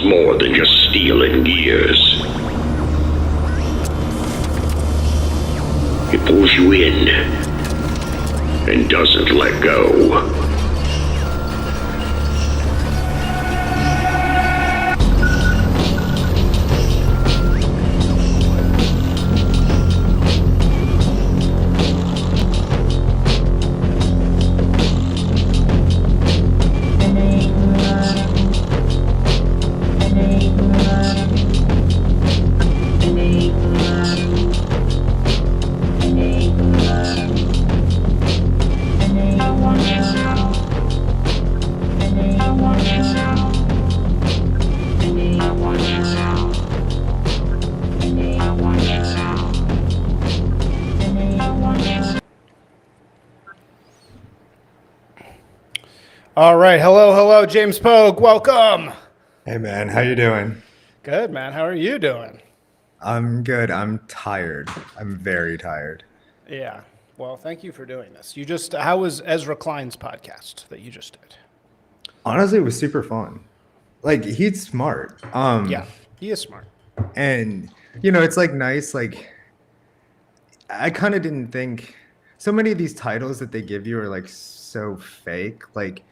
more than just steel and gears. It pulls you in and doesn't let go. All right. Hello, James Pogue. Welcome. Hey man, how you doing? Good, man. How are you doing? I'm good. I'm tired. I'm very tired. Yeah. Well, thank you for doing this. How was Ezra Klein's podcast that you just did? Honestly, it was super fun. Like he's smart. Yeah, he is smart. And it's like nice. Like I kind of didn't think so many of these titles that they give you are like so fake. Like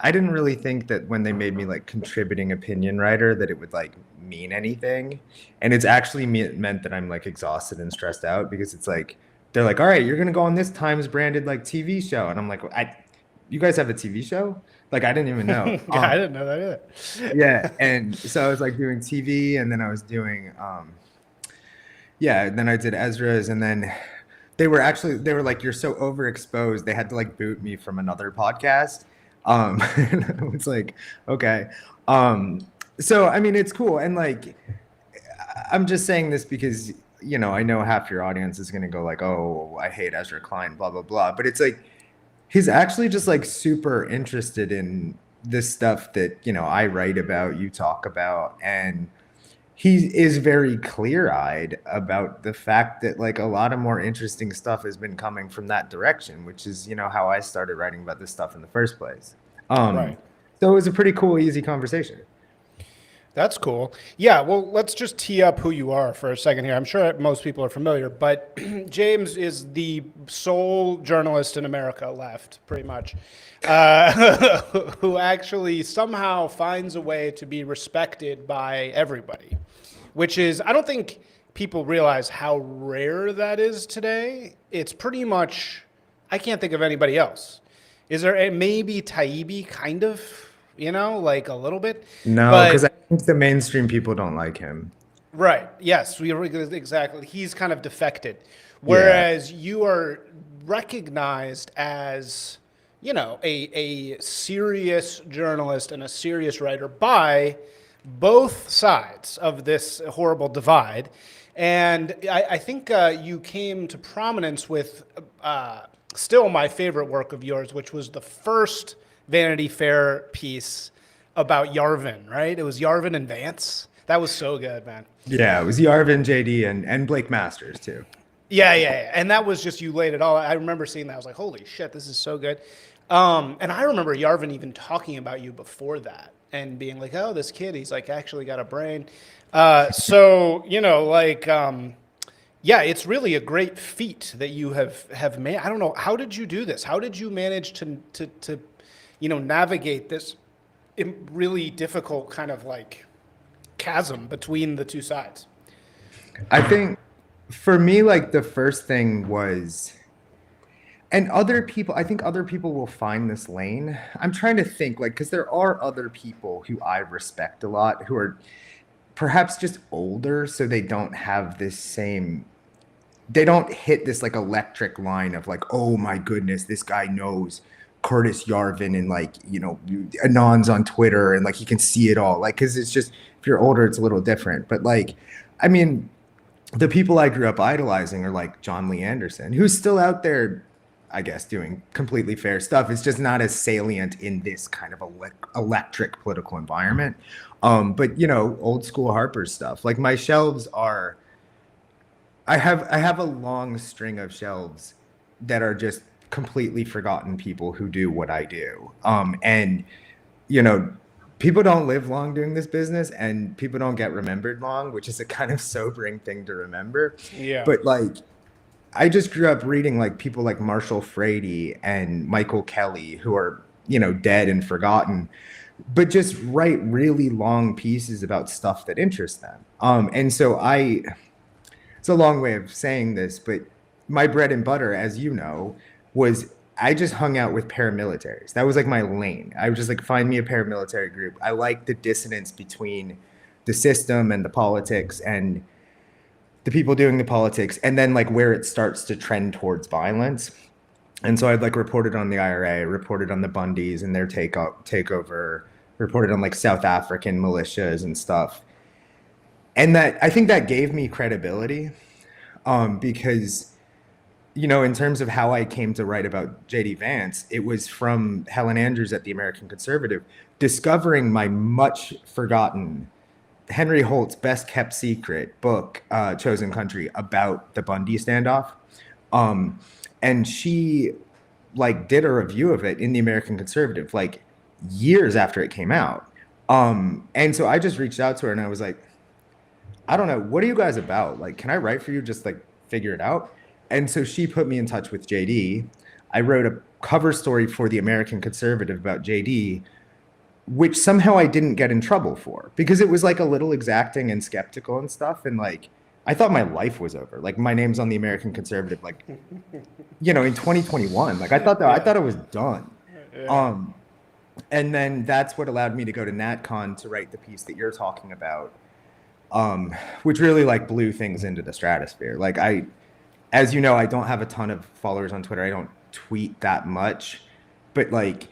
I didn't really think that when they made me like contributing opinion writer that it would like mean anything. And it's actually meant that I'm like exhausted and stressed out because it's like they're like, all right, you're gonna go on this Times branded like TV show, and I'm like, you guys have a TV show? Like I didn't even know. Yeah, I didn't know that either. Yeah, and so I was like doing TV, and then I was doing then I did Ezra's, and then they were like, you're so overexposed, they had to like boot me from another podcast. And I was like, okay. So I mean it's cool, and like I'm just saying this because I know half your audience is gonna go like, oh, I hate Ezra Klein, blah blah blah. But it's like he's actually just like super interested in this stuff that I write about, you talk about, and he is very clear-eyed about the fact that like a lot of more interesting stuff has been coming from that direction, which is how I started writing about this stuff in the first place. Right. So it was a pretty cool, easy conversation. That's cool. Yeah, well, let's just tee up who you are for a second here. I'm sure most people are familiar, but James is the sole journalist in America left, pretty much, who actually somehow finds a way to be respected by everybody, which is, I don't think people realize how rare that is today. It's pretty much, I can't think of anybody else. Is there maybe Taibbi kind of, like a little bit? No, because I think the mainstream people don't like him. Right. Yes, exactly. He's kind of defected. Whereas you are recognized as, a serious journalist and a serious writer by both sides of this horrible divide. And I think you came to prominence with still my favorite work of yours, which was the first Vanity Fair piece about Yarvin, right? It was Yarvin and Vance. That was so good, man. Yeah, it was Yarvin, JD, and Blake Masters too. Yeah. And that was just, you laid it all. I remember seeing that. I was like, holy shit, this is so good. And I remember Yarvin even talking about you before that and being like, oh, this kid, he's like actually got a brain. Yeah, it's really a great feat that you have made. I don't know, how did you do this? How did you manage to navigate this really difficult kind of like chasm between the two sides? I think for me, like the first thing was, and I think other people will find this lane. I'm trying to think, like, because there are other people who I respect a lot who are perhaps just older, so they don't have this same, they don't hit this like electric line of like, oh my goodness, this guy knows Curtis Yarvin and like, Anons on Twitter and like he can see it all. Like, because it's just, if you're older, it's a little different. But like, I mean, the people I grew up idolizing are like John Lee Anderson, who's still out there, I guess, doing completely fair stuff. It's just not as salient in this kind of electric political environment. But old school Harper's stuff. Like my shelves are, I have a long string of shelves that are just completely forgotten people who do what I do. And people don't live long doing this business, and people don't get remembered long, which is a kind of sobering thing to remember. Yeah. But like, I just grew up reading like people like Marshall Frady and Michael Kelly, who are, dead and forgotten, but just write really long pieces about stuff that interests them. And so it's a long way of saying this, but my bread and butter, as you know, was I just hung out with paramilitaries. That was like my lane. I was just like, find me a paramilitary group. I like the dissonance between the system and the politics and the people doing the politics, and then like where it starts to trend towards violence. And so I'd like reported on the IRA, reported on the Bundys and their takeover, reported on like South African militias and stuff. And that I think that gave me credibility, because in terms of how I came to write about JD Vance, it was from Helen Andrews at the American Conservative, discovering my much forgotten Henry Holt's best kept secret book, Chosen Country, about the Bundy standoff. And she like did a review of it in the American Conservative, like years after it came out. And so I just reached out to her and I was like, I don't know, what are you guys about? Like, can I write for you? Just like figure it out. And so she put me in touch with JD. I wrote a cover story for the American Conservative about JD, which somehow I didn't get in trouble for, because it was like a little exacting and skeptical and stuff. And like, I thought my life was over. Like my name's on the American Conservative, like, in 2021, like I thought it was done. Yeah. And then that's what allowed me to go to NatCon to write the piece that you're talking about, which really like blew things into the stratosphere. Like as you know, I don't have a ton of followers on Twitter. I don't tweet that much, but like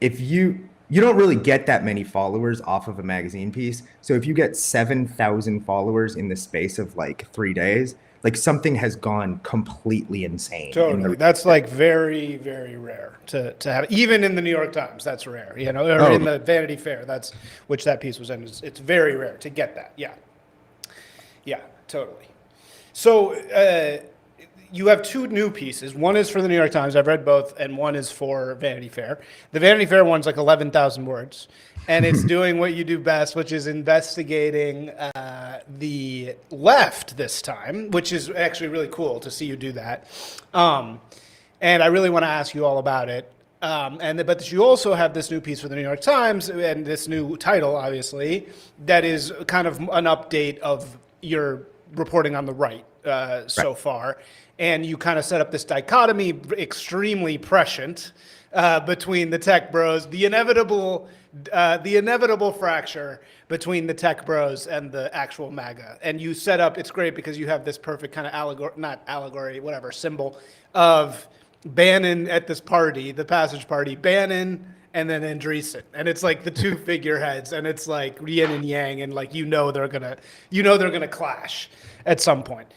if you don't really get that many followers off of a magazine piece. So if you get 7,000 followers in the space of like 3 days, like something has gone completely insane. Totally. That's like very, very rare to have. Even in the New York Times, that's rare, or in the Vanity Fair, that's which that piece was in. It's very rare to get that. Yeah. Yeah, totally. So you have two new pieces. One is for the New York Times. I've read both, and one is for Vanity Fair. The Vanity Fair one's like 11,000 words, and it's doing what you do best, which is investigating the left this time, which is actually really cool to see you do that. And I really want to ask you all about it. But you also have this new piece for the New York Times, and this new title, obviously, that is kind of an update of your reporting on the right so far. And you kind of set up this dichotomy, extremely prescient, between the tech bros, the inevitable fracture between the tech bros and the actual MAGA. And you set up, it's great because you have this perfect kind of symbol of Bannon at this party, the Passage Party, Bannon and then Andreessen. And it's like the two figureheads, and it's like yin and yang, and like they're gonna clash at some point.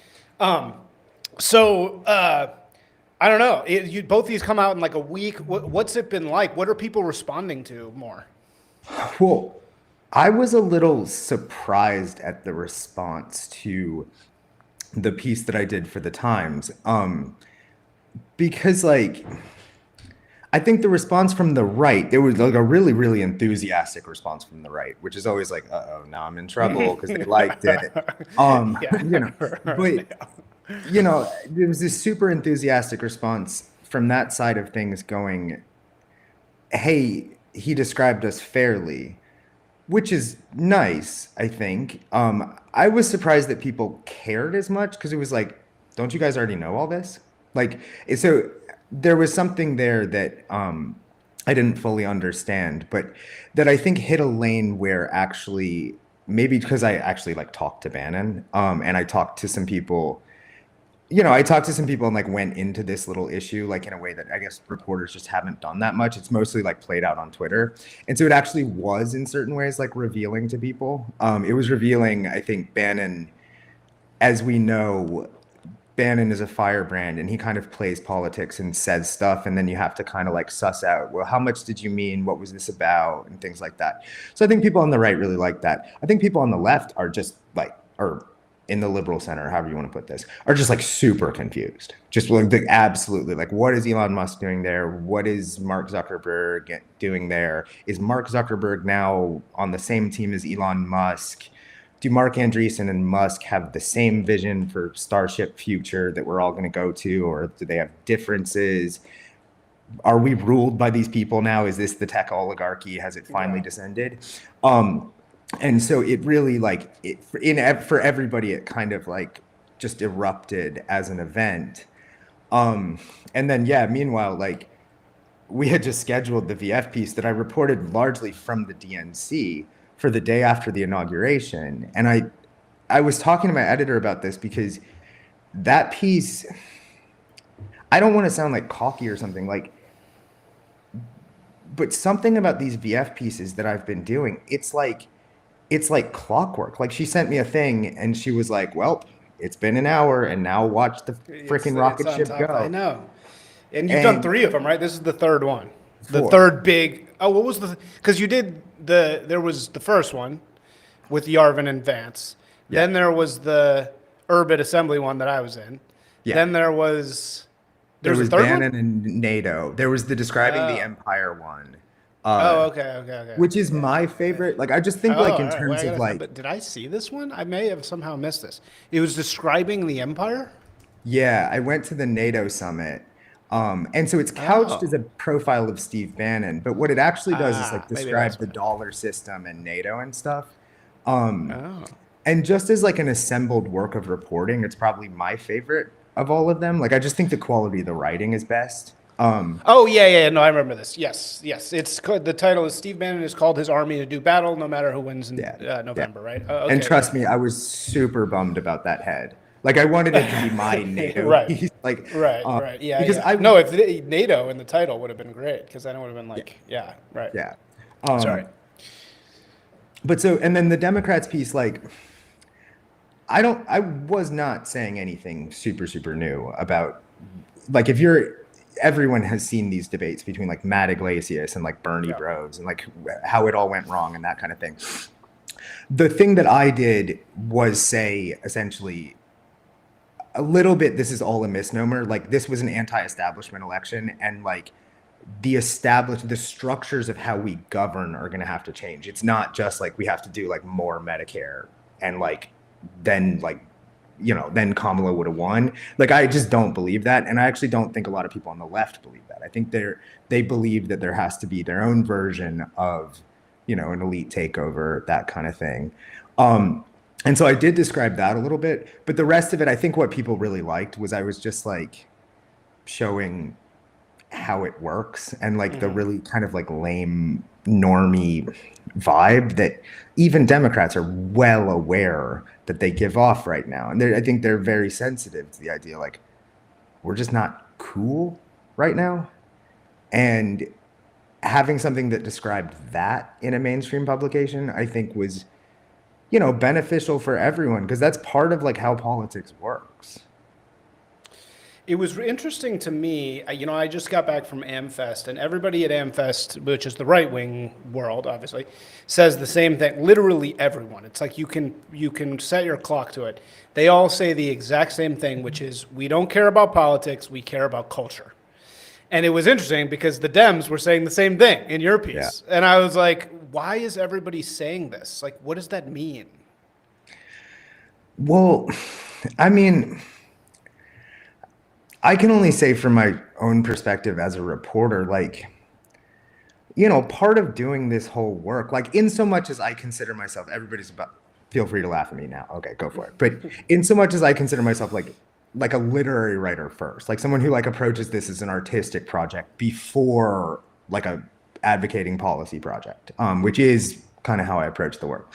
So I don't know. Both these come out in like a week. What's it been like? What are people responding to more? Well, I was a little surprised at the response to the piece that I did for the Times, because like I think the response from the right, there was like a really, really enthusiastic response from the right, which is always like, now I'm in trouble because they liked it. There was this super enthusiastic response from that side of things going, hey, he described us fairly, which is nice, I think. I was surprised that people cared as much, because it was like, don't you guys already know all this? Like, so there was something there that I didn't fully understand, but that I think hit a lane where actually, maybe because I actually like talked to Bannon, and I talked to some people, and like went into this little issue like in a way that I guess reporters just haven't done that much. It's mostly like played out on Twitter. And so it actually was in certain ways like revealing to people. It was revealing, I think, Bannon, as we know, Bannon is a firebrand, and he kind of plays politics and says stuff, and then you have to kind of like suss out, well, how much did you mean? What was this about? And things like that. So I think people on the right really like that. I think people on the left are just like, are in the liberal center, however you want to put this, are just like super confused. Just like absolutely like, what is Elon Musk doing there? What is Mark Zuckerberg doing there? Is Mark Zuckerberg now on the same team as Elon Musk? Do Mark Andreessen and Musk have the same vision for Starship future that we're all going to go to, or do they have differences? Are we ruled by these people now? Is this the tech oligarchy? Has it finally descended? And so it really like for everybody, it kind of like just erupted as an event. And then, yeah, meanwhile, like we had just scheduled the VF piece that I reported largely from the DNC for the day after the inauguration. And I was talking to my editor about this because that piece, I don't want to sound like cocky or something like, but something about these VF pieces that I've been doing, it's like clockwork. Like she sent me a thing and she was like, well, it's been an hour and now watch the freaking rocket ship go. I know. And you've done 3 of them, right? This is the third one. 4. The third big. Oh, what was because you did there was the first one with Yarvin and Vance. Yeah. Then there was the Urbit Assembly one that I was in. Yeah. Then there was a third Bannon one? and NATO. There was the describing the empire one. Okay. Which is my favorite. Like I just think like in terms of like. But did I see this one? I may have somehow missed this. It was describing the empire. Yeah, I went to the NATO summit. And so it's couched as a profile of Steve Bannon, but what it actually does is like describe the dollar system and NATO and stuff. And just as like an assembled work of reporting, it's probably my favorite of all of them. Like I just think the quality of the writing is best. No, I remember this. Yes. It's called, the title is Steve Bannon has called his army to do battle, no matter who wins in November, right? Okay, and trust me, I was super bummed about that head. Like I wanted it to be my NATO piece. Like right. Yeah. Because if NATO in the title would have been great, because then it would have been like, right. Yeah. Sorry. But so, and then the Democrats piece, like, I was not saying anything super new about, like, everyone has seen these debates between like Matt Iglesias and like Bernie Bros and like how it all went wrong and that kind of thing. The thing that I did was say essentially a little bit, this is all a misnomer. Like this was an anti-establishment election and like the structures of how we govern are going to have to change. It's not just like we have to do like more Medicare and like then like, then Kamala would have won. Like, I just don't believe that. And I actually don't think a lot of people on the left believe that. I think they believe that there has to be their own version of, an elite takeover, that kind of thing. And so I did describe that a little bit, but the rest of it, I think what people really liked was I was just like showing how it works and like the really kind of like lame normie vibe that even Democrats are well aware that they give off right now. And I think they're very sensitive to the idea, like, we're just not cool right now. And having something that described that in a mainstream publication, I think was, beneficial for everyone because that's part of like how politics works. It was interesting to me, I just got back from AmFest, and everybody at AmFest, which is the right-wing world, obviously, says the same thing. Literally everyone. It's like you can set your clock to it. They all say the exact same thing, which is we don't care about politics, we care about culture. And it was interesting because the Dems were saying the same thing in your piece. Yeah. And I was like, why is everybody saying this? Like, what does that mean? Well, I mean, I can only say from my own perspective as a reporter, like, part of doing this whole work, like in so much as I consider myself, feel free to laugh at me now. Okay, go for it. But in so much as I consider myself like a literary writer first, like someone who like approaches this as an artistic project before like a advocating policy project, which is kind of how I approach the work.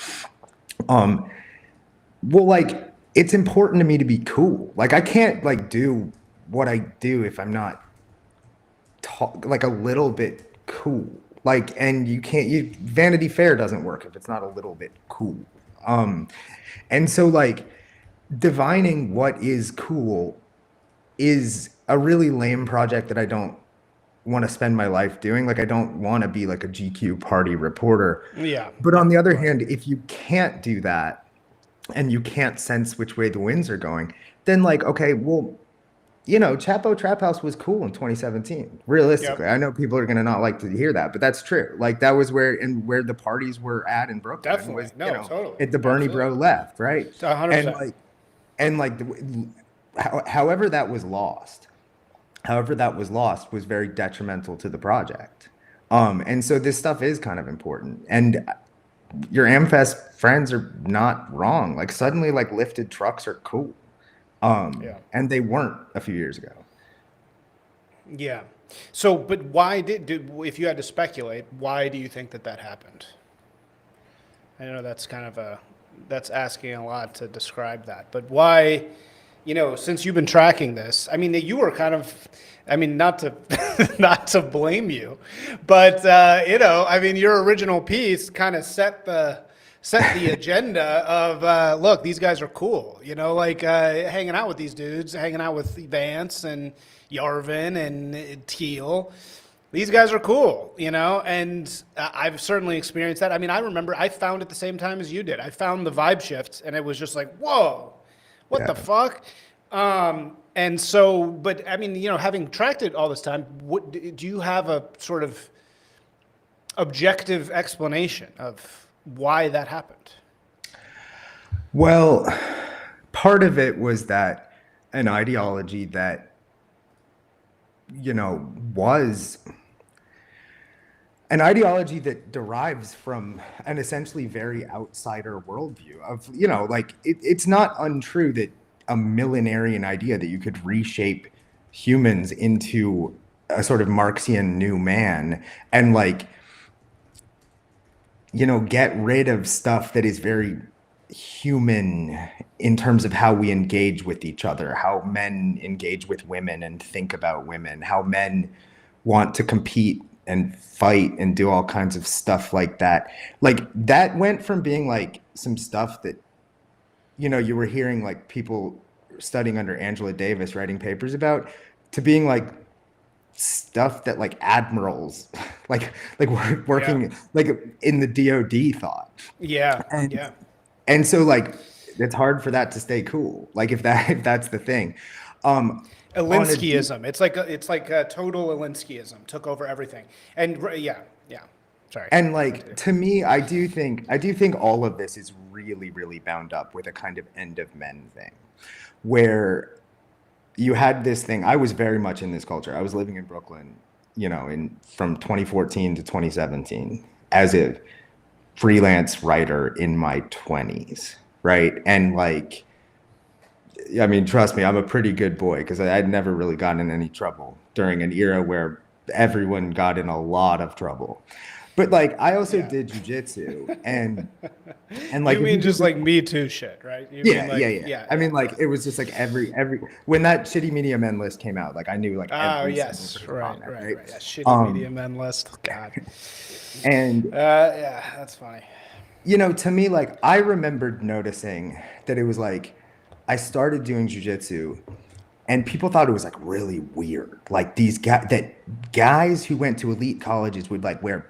Well, like it's important to me to be cool. Like I can't like do what I do if I'm not like a little bit cool. Like, and Vanity Fair doesn't work if it's not a little bit cool. And so like divining what is cool is a really lame project that I don't want to spend my life doing. Like I don't want to be like a GQ party reporter. Yeah. But on the other hand, if you can't do that, and you can't sense which way the winds are going, then like, okay, well, Chapo Trap House was cool in 2017. Realistically, Yep. I know people are gonna not like to hear that, but that's true. Like that was where the parties were at in Brooklyn Definitely. was, No, totally. at the Bernie Bro Absolutely. left, right? And 100%. like and like however that was lost, was very detrimental to the project. And so this stuff is kind of important. And your Amfest friends are not wrong. Like suddenly, like lifted trucks are cool. Yeah. And they weren't a few years ago. Yeah. So, but why if you had to speculate, why do you think that happened? I know that's kind of that's asking a lot to describe that, but why, since you've been tracking this, I mean, you were kind of, I mean, not to, not to blame you, but, I mean, your original piece kind of set the agenda of, look, these guys are cool, like hanging out with these dudes, hanging out with Vance and Yarvin and Teal. These guys are cool, and I've certainly experienced that. I mean, I remember I found at the same time as you did. I found the vibe shift, and it was just like, whoa, what the Yeah. fuck? And so, but I mean, having tracked it all this time, what do you have a sort of objective explanation of why that happened? Well, part of it was that an ideology that, was an ideology that derives from an essentially very outsider worldview of, like it's not untrue that a millenarian idea that you could reshape humans into a sort of Marxian new man and like, get rid of stuff that is very human in terms of how we engage with each other, how men engage with women and think about women, how men want to compete and fight and do all kinds of stuff like that. Like that went from being like some stuff that, you were hearing like people studying under Angela Davis writing papers about to being like stuff that like admirals like working like in the DOD thought. Yeah, And yeah. and so like it's hard for that to stay cool. Like if that's the thing. Alinskyism. It's like a total Alinskyism took over everything. And yeah, yeah. Sorry. And like to me, I do think all of this is really, really bound up with a kind of end of men thing, where you had this thing. I was very much in this culture. I was living in Brooklyn, in from 2014 to 2017 as a freelance writer in my 20s, right? And like, I mean, trust me, I'm a pretty good boy because I'd never really gotten in any trouble during an era where everyone got in a lot of trouble. But like, I also did jujitsu and like, you mean just like Me Too shit, right? You yeah, mean like, yeah. I mean, like, it was just like every when that shitty media men list came out, like I knew like oh every yes, single right. comment, Yeah, shitty media men list. God. And Yeah, that's funny. to me, like I remembered noticing that it was like I started doing jujitsu and people thought it was like really weird. Like these guys who went to elite colleges would like wear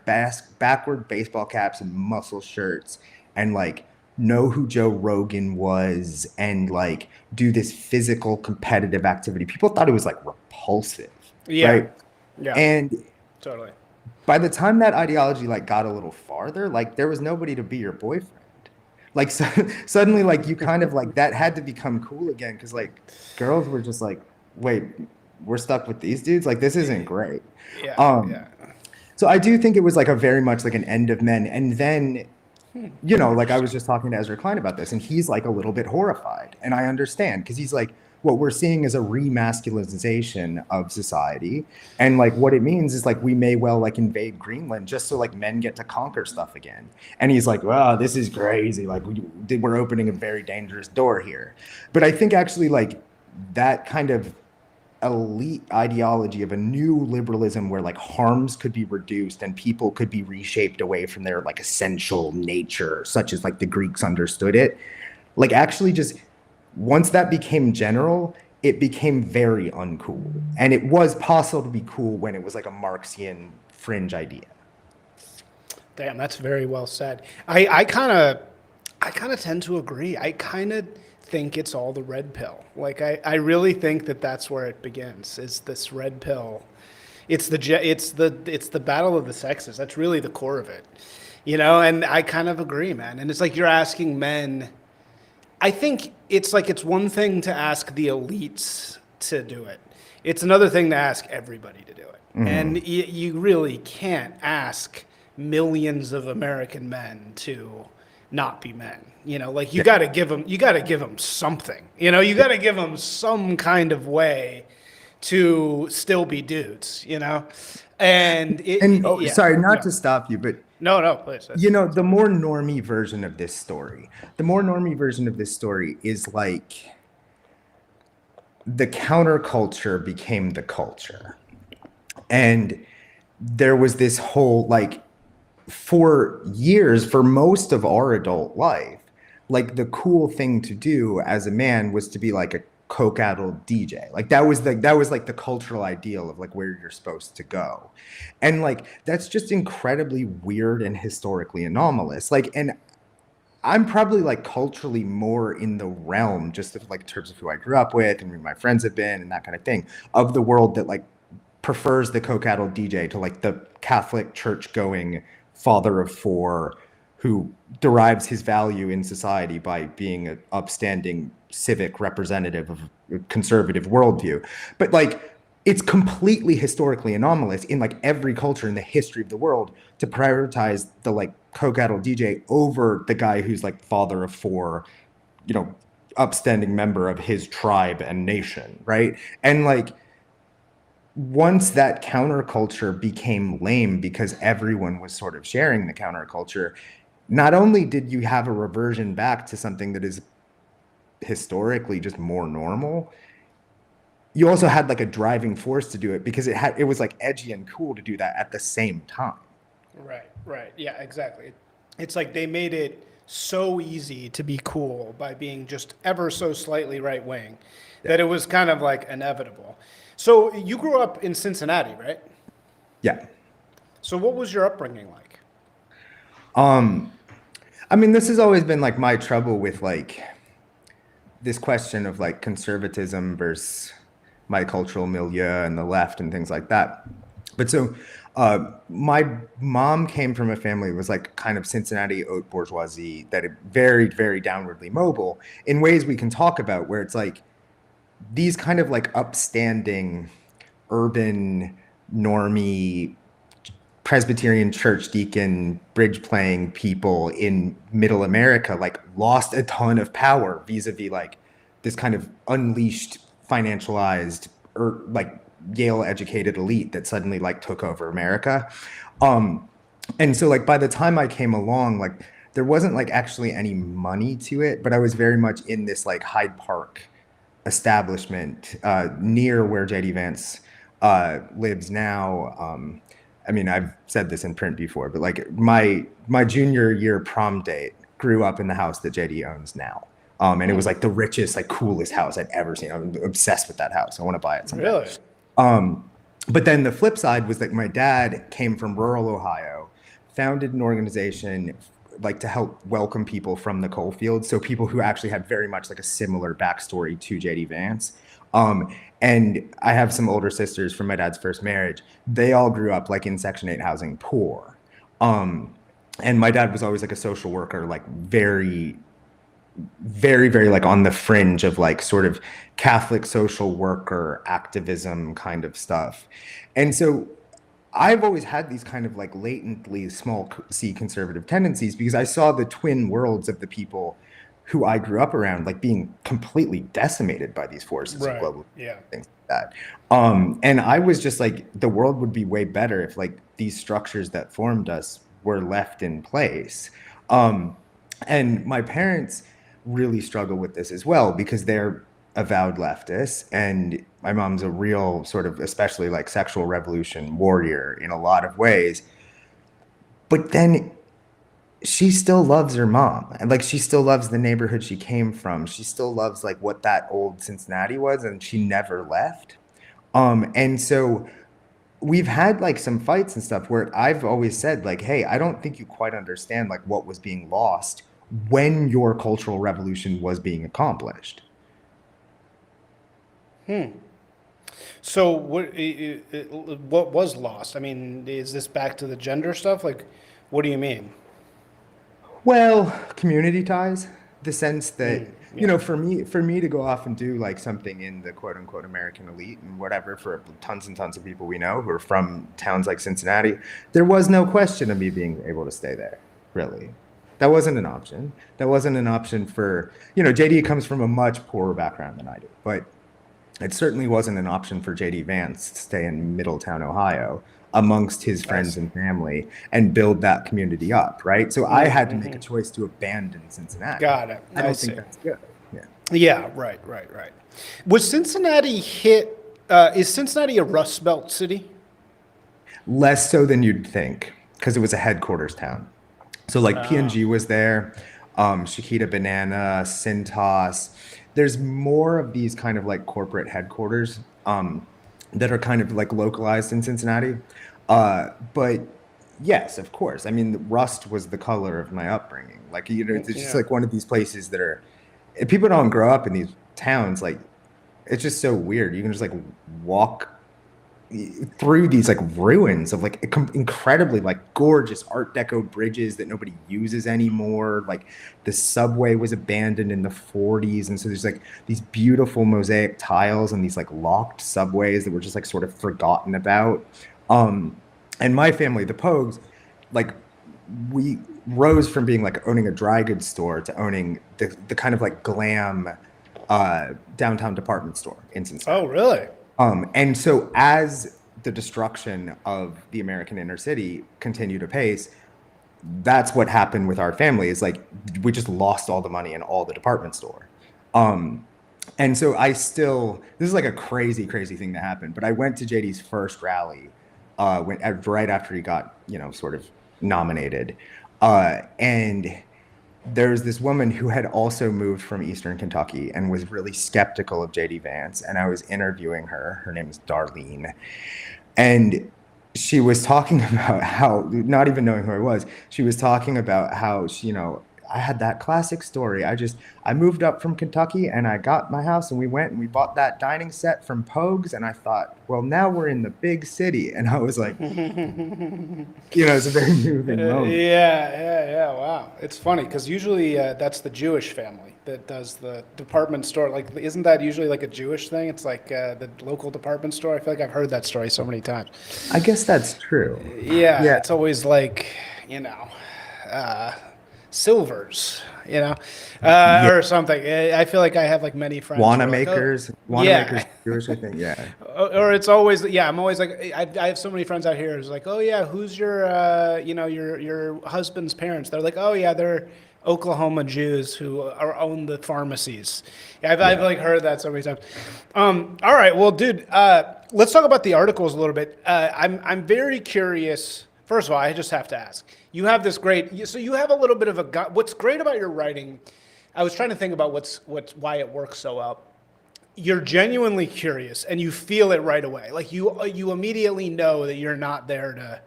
backward baseball caps and muscle shirts and like know who Joe Rogan was and like do this physical competitive activity. People thought it was like repulsive. Yeah. Right. Yeah. And totally. by the time that ideology like got a little farther, like there was nobody to be your boyfriend. Like suddenly like you kind of like that had to become cool again because like girls were just like, wait, we're stuck with these dudes, like this isn't great. Yeah. So I do think it was like a very much like an end of men. And then like I was just talking to Ezra Klein about this and he's like a little bit horrified and I understand because he's like, what we're seeing is a remasculinization of society. And like what it means is like we may well like invade Greenland just so like men get to conquer stuff again. And he's like, wow, this is crazy. Like we're opening a very dangerous door here. But I think actually like that kind of elite ideology of a new liberalism where like harms could be reduced and people could be reshaped away from their like essential nature, such as like the Greeks understood it, like actually just once that became general, it became very uncool. And it was possible to be cool when it was like a Marxian fringe idea. Damn, that's very well said. I kind of, I kind of tend to agree. I kind of think it's all the red pill. Like I really think that that's where it begins. Is this red pill? It's the battle of the sexes. That's really the core of it, you know. And I kind of agree, man. And it's like you're asking men. I think it's like it's one thing to ask the elites to do it. It's another thing to ask everybody to do it. And you really can't ask millions of American men to not be men. You know, like you got to give them something. You know, you got to give them some kind of way to still be dudes. You know, and yeah, sorry, not no. to stop you, but No, please. you know, the more normie version of this story, is like the counterculture became the culture. And there was this whole, like, for years, for most of our adult life, like the cool thing to do as a man was to be like a coke-addled DJ. Like that was like the cultural ideal of like where you're supposed to go. And like that's just incredibly weird and historically anomalous. Like, and I'm probably like culturally more in the realm, just of like in terms of who I grew up with and who my friends have been and that kind of thing, of the world that like prefers the coke-addled DJ to like the Catholic church going father of four who derives his value in society by being an upstanding civic representative of a conservative worldview. But like it's completely historically anomalous in like every culture in the history of the world to prioritize the like coke-addled DJ over the guy who's like father of four, you know, upstanding member of his tribe and nation, right? And like once that counterculture became lame because everyone was sort of sharing the counterculture, not only did you have a reversion back to something that is historically just more normal, you also had like a driving force to do it because it was like edgy and cool to do that at the same time. Right. Yeah, exactly. It's like they made it so easy to be cool by being just ever so slightly right wing that it was kind of like inevitable. So you grew up in Cincinnati, right? Yeah. So what was your upbringing like? I mean, this has always been like my trouble with like this question of like conservatism versus my cultural milieu and the left and things like that. But so my mom came from a family that was like kind of Cincinnati haute bourgeoisie that are very, very downwardly mobile in ways we can talk about, where it's like these kind of like upstanding urban normie Presbyterian church deacon bridge playing people in middle America like lost a ton of power vis-a-vis like this kind of unleashed financialized or like Yale educated elite that suddenly like took over America. And so like by the time I came along, like there wasn't like actually any money to it, but I was very much in this like Hyde Park establishment near where JD Vance lives now. I mean, I've said this in print before, but like my junior year prom date grew up in the house that JD owns now. And it was like the richest, like coolest house I'd ever seen. I'm obsessed with that house. I want to buy it someday. Really? But then the flip side was that my dad came from rural Ohio, founded an organization like to help welcome people from the coal fields. So people who actually had very much like a similar backstory to JD Vance. And I have some older sisters from my dad's first marriage. They all grew up like in Section 8 housing, poor. And my dad was always like a social worker, like very, very, very like on the fringe of like sort of Catholic social worker activism kind of stuff. And so I've always had these kind of like latently small c conservative tendencies because I saw the twin worlds of the people who I grew up around, like being completely decimated by these forces of global things like that. And I was just like, the world would be way better if like these structures that formed us were left in place. And my parents really struggle with this as well because they're avowed leftists, and my mom's a real sort of, especially like sexual revolution warrior in a lot of ways. But then she still loves her mom, and like she still loves the neighborhood she came from. She still loves like what that old Cincinnati was, and she never left. And so we've had like some fights and stuff where I've always said like, hey, I don't think you quite understand like what was being lost when your cultural revolution was being accomplished. So what was lost? I mean, is this back to the gender stuff? Like, what do you mean? Well, community ties, the sense that, Yeah. for me to go off and do like something in the quote unquote American elite and whatever, for tons and tons of people we know who are from towns like Cincinnati, there was no question of me being able to stay there, really. That wasn't an option. That wasn't an option for, JD comes from a much poorer background than I do, but it certainly wasn't an option for JD Vance to stay in Middletown, Ohio, amongst his I friends see. and family and build that community up, right? So I had to make a choice to abandon Cincinnati. Got it. I I don't see. think that's good. Yeah. Yeah, right, right, right. Was Cincinnati hit? Is Cincinnati a Rust Belt city? Less so than you'd think, because it was a headquarters town. So like P&G was there, Chiquita Banana, Cintas. There's more of these kind of like corporate headquarters that are kind of like localized in Cincinnati. But yes, of course. I mean, rust was the color of my upbringing. Like, it's just Yeah. like one of these places that are, if people don't grow up in these towns, like, it's just so weird. You can just like walk through these like ruins of like incredibly like gorgeous art deco bridges that nobody uses anymore. Like the subway was abandoned in the 40s, and so there's like these beautiful mosaic tiles and these like locked subways that were just like sort of forgotten about. And my family, the Pogues, like we rose from being like owning a dry goods store to owning the kind of like glam downtown department store in Cincinnati. Oh, really? And so as the destruction of the American inner city continued apace, that's what happened with our family, is like we just lost all the money in all the department store. And so this is like a crazy, crazy thing that happened, but I went to JD's first rally right after he got, sort of nominated. And there's this woman who had also moved from Eastern Kentucky and was really skeptical of JD Vance. And I was interviewing her. Her name is Darlene. And she was talking about how, not even knowing who I was, she was talking about how she, I had that classic story. I moved up from Kentucky and I got my house and we went and we bought that dining set from Pogue's. And I thought, well, now we're in the big city. And I was like, it's a very moving moment. Yeah. Wow. It's funny because usually that's the Jewish family that does the department store. Like, isn't that usually like a Jewish thing? It's like the local department store. I feel like I've heard that story so many times. I guess that's true. Yeah. It's always like, Silvers, or something. I feel like I have like many friends. Wanamaker's, Yeah. Jewish, I think, yeah. Or it's always, I'm always like, I have so many friends out here. It's like, oh yeah, who's your your husband's parents? They're like, oh yeah, they're Oklahoma Jews who own the pharmacies. I've like heard that so many times. All right, well, dude, let's talk about the articles a little bit. I'm very curious. First of all, I just have to ask. You have this so you have a little bit of what's great about your writing. I was trying to think about why it works so well. You're genuinely curious and you feel it right away. Like you immediately know that you're not there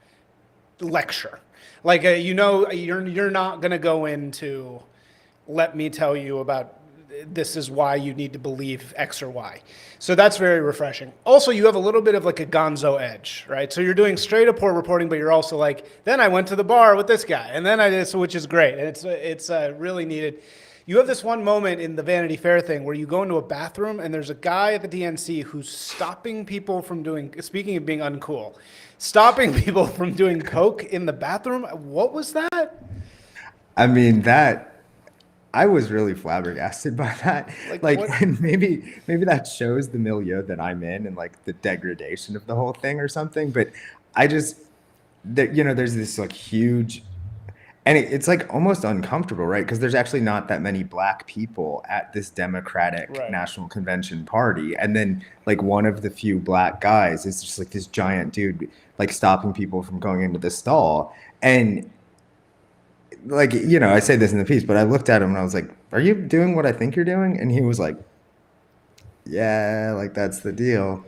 to lecture. Like you're not going to go into, let me tell you about this is why you need to believe X or Y. So that's very refreshing. Also, you have a little bit of like a gonzo edge, right? So you're doing straight up reporting, but you're also like, then I went to the bar with this guy, and then I did, which is great. And it's really needed. You have this one moment in the Vanity Fair thing where you go into a bathroom and there's a guy at the DNC who's stopping people from speaking of being uncool, stopping people from doing coke in the bathroom. What was that? I mean, I was really flabbergasted by that. Like and maybe that shows the milieu that I'm in and like the degradation of the whole thing or something. But there's this like huge, and it's like almost uncomfortable, right? Because there's actually not that many black people at this Democratic National Convention party. And then like one of the few black guys is just like this giant dude, like stopping people from going into the stall. And like, I say this in the piece, but I looked at him and I was like, are you doing what I think you're doing? And he was like, yeah, like that's the deal.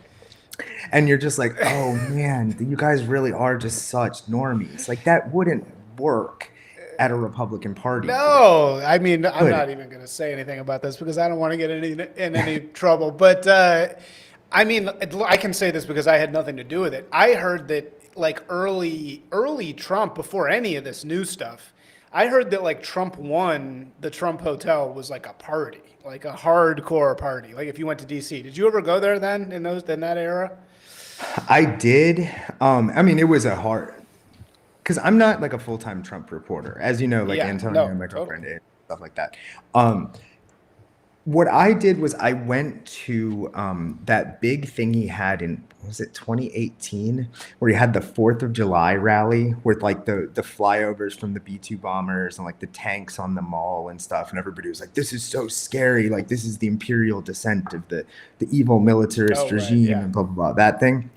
And you're just like, oh man, you guys really are just such normies. Like that wouldn't work at a Republican Party. No, I mean, I'm Good. not even going to say anything about this because I don't want to get in any trouble. But I mean, I can say this because I had nothing to do with it. I heard that like early Trump, before any of this new stuff, I heard that like Trump won the Trump Hotel was like a party, like a hardcore party. Like if you went to DC, did you ever go there then in that era? I did. I mean, it was a hard because I'm not like a full-time Trump reporter, as you know, like Yeah, Antonio, no, my girlfriend, totally. and stuff like that. What I did was I went to that big thing he had in, was it 2018, where he had the 4th of July rally with like the flyovers from the B-2 bombers and like the tanks on the mall and stuff. And everybody was like, this is so scary. Like this is the imperial descent of the evil militarist Oh, right, regime yeah. and blah, blah, blah, that thing.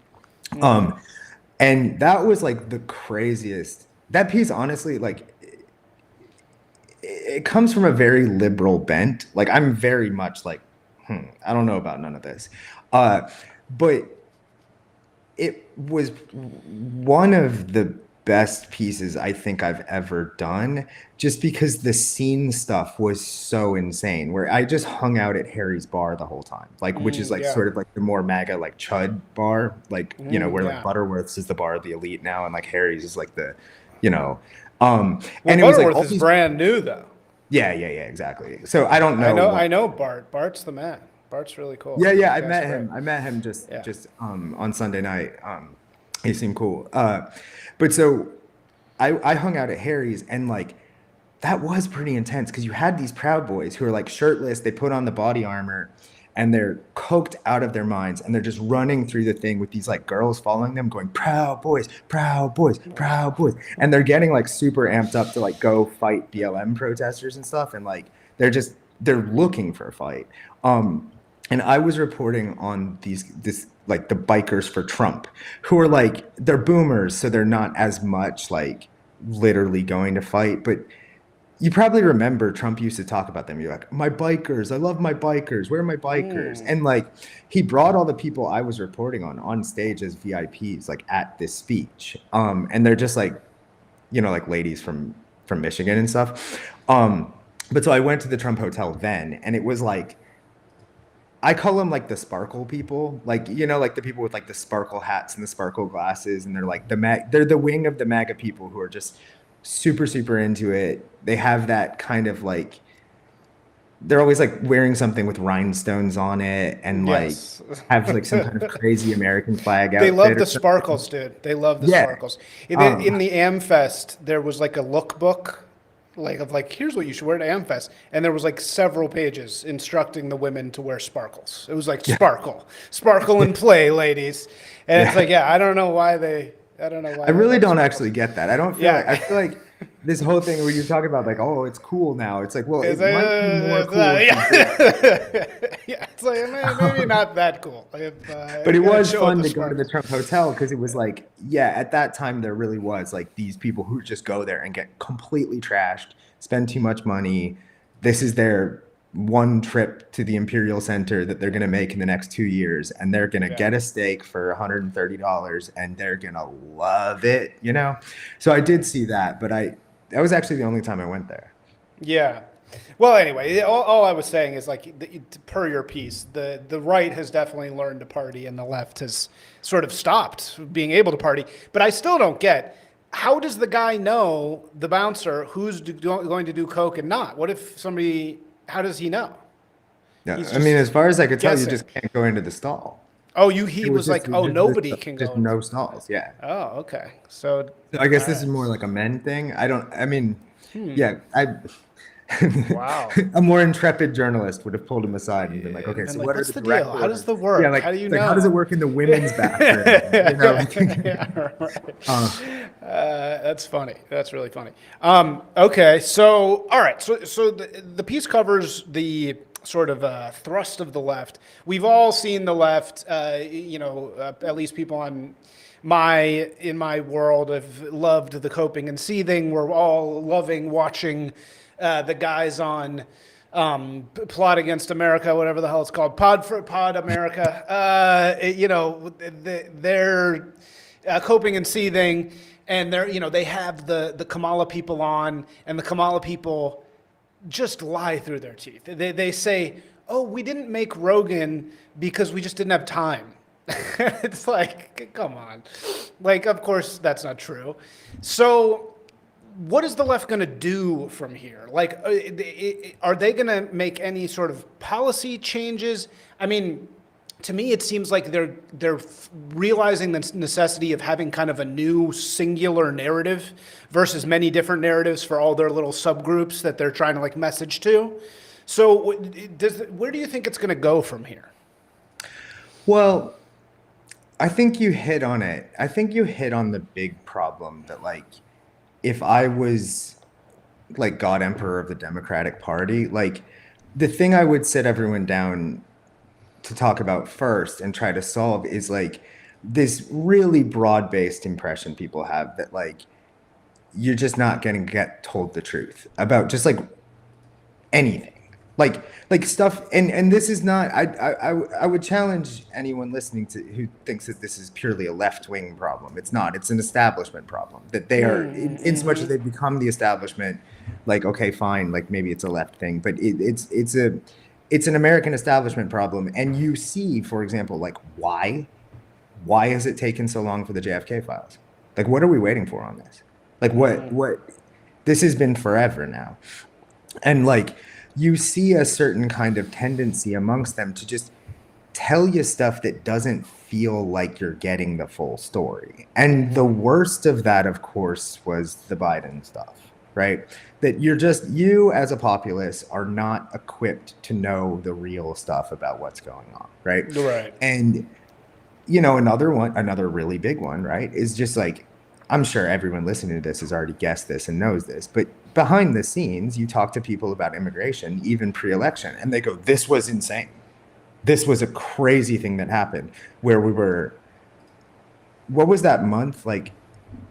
And that was like the craziest. That piece, honestly, like it comes from a very liberal bent. Like I'm very much like, I don't know about none of this. But it was one of the best pieces I think I've ever done, just because the scene stuff was so insane, where I just hung out at Harry's bar the whole time, like, which is like Yeah. sort of like the more MAGA, like Chud bar, like, you know, where yeah. like Butterworth's is the bar of the elite now, and like Harry's is like the, you know, Well, and it was like Butterworth all is these, brand new though. yeah, exactly. So I don't know. I know Bart. Bart's the man. Bart's really cool. Yeah, You I guys met are him. great. I met him Yeah. just on Sunday night. He seemed cool. But so I hung out at Harry's, and like that was pretty intense because you had these Proud Boys who are like shirtless, they put on the body armor, and they're coked out of their minds, and they're just running through the thing with these like girls following them going, Proud Boys, Proud Boys, Proud Boys. And they're getting like super amped up to like go fight BLM protesters and stuff, and like they're looking for a fight. And I was reporting on this like the bikers for Trump, who are like, they're boomers, so they're not as much like literally going to fight. But you probably remember Trump used to talk about them. You're like, my bikers, I love my bikers. Where are my bikers? And like he brought all the people I was reporting on stage as VIPs, like at this speech. And they're just like, you know, like ladies from Michigan and stuff. But so I went to the Trump Hotel then, and it was like, I call them like the sparkle people, like, you know, like the people with like the sparkle hats and the sparkle glasses, and they're like they're the wing of the MAGA people who are just super into it. They have that kind of like, they're always like wearing something with rhinestones on it, and Yes. like have like some kind of crazy American flag They outfit love or the something. sparkles, dude. They love the Yeah. sparkles. In the AmFest, there was like a lookbook, like of like, here's what you should wear to AmFest, and there was like several pages instructing the women to wear sparkles. It was like sparkle and play, ladies. And it's like, yeah, I don't know why. I really don't actually get that. I don't feel Yeah. like, I feel like this whole thing where you're talking about like, oh, it's cool now. It's like, well, it It's might be more cool. if you yeah, it's like maybe not that cool. But it was fun to go to the Trump Hotel because it was like, yeah, at that time there really was like these people who just go there and get completely trashed, spend too much money. This is their one trip to the Imperial Center that they're going to make in the next 2 years, and they're going to get a steak for $130 and they're going to love it, you know? So I did see that, but that was actually the only time I went there. Yeah. Well, anyway, all I was saying is like, per your piece, the right has definitely learned to party, and the left has sort of stopped being able to party. But I still don't get, how does the guy know, the bouncer, who's going to do coke and not? What if somebody? How does he know? Yeah, He's I mean, as far as I could tell, you guessing. just can't go into the stall. Oh, he was like, just- oh, just- nobody just- can just go. no stalls. Yeah. Oh, okay. So So I guess this all is right. more like a men thing. Yeah, Wow. a more intrepid journalist would have pulled him aside and been like, okay, And so like, what are what's the the deal? direct How does orders? the work? Yeah, like, How do you like, know? how does it work in the women's bathroom? You know? Yeah, right. That's funny. That's really funny. Okay, so all right, so the piece covers the sort of thrust of the left. We've all seen the left. At least people in my world have loved the coping and seething. We're all loving watching the guys on Plot Against America, whatever the hell it's called, Pod America. They're coping and seething. and they're, you know, they have the Kamala people on, and the Kamala people just lie through their teeth. They say, oh, we didn't make Rogan because we just didn't have time. It's like, come on. Like, of course, that's not true. So, what is the left going to do from here? Like, are they going to make any sort of policy changes? I mean, to me, it seems like they're realizing the necessity of having kind of a new singular narrative versus many different narratives for all their little subgroups that they're trying to like message to. So, where do you think it's going to go from here? Well, I think you hit on it. I think you hit on the big problem that, like, if I was like God Emperor of the Democratic Party, like, the thing I would sit everyone down to talk about first and try to solve is like this really broad-based impression people have that like you're just not going to get told the truth about just like anything, like stuff. And this is not, I would challenge anyone listening to who thinks that this is purely a left-wing problem. It's not. It's an establishment problem that they are in so much as they've become the establishment. Like, okay, fine, like maybe it's a left thing, but it's an American establishment problem. And you see, for example, like why has it taken so long for the JFK files? Like, what are we waiting for on this? Like, what this has been forever now. And like, you see a certain kind of tendency amongst them to just tell you stuff that doesn't feel like you're getting the full story. And the worst of that, of course, was the Biden stuff, right? That you as a populace are not equipped to know the real stuff about what's going on, right? Right. And, you know, another really big one, right, is just like, I'm sure everyone listening to this has already guessed this and knows this, but behind the scenes, you talk to people about immigration, even pre-election, and they go, this was insane. This was a crazy thing that happened where we were, what was that month? Like,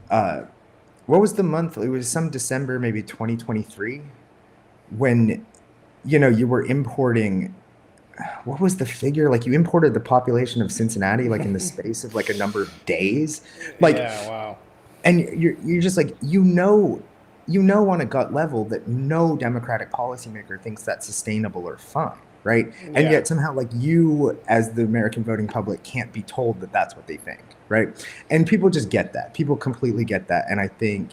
what was the month? It was some December, maybe 2023, when, you know, you were importing, what was the figure? Like, you imported the population of Cincinnati, like in the space of like a number of days. Like, yeah, wow. And you're just like, you know on a gut level that no Democratic policymaker thinks that's sustainable or fun, right? And Yeah. yet somehow, like, you as the American voting public can't be told that that's what they think, right? And people just get that. People completely get that. And I think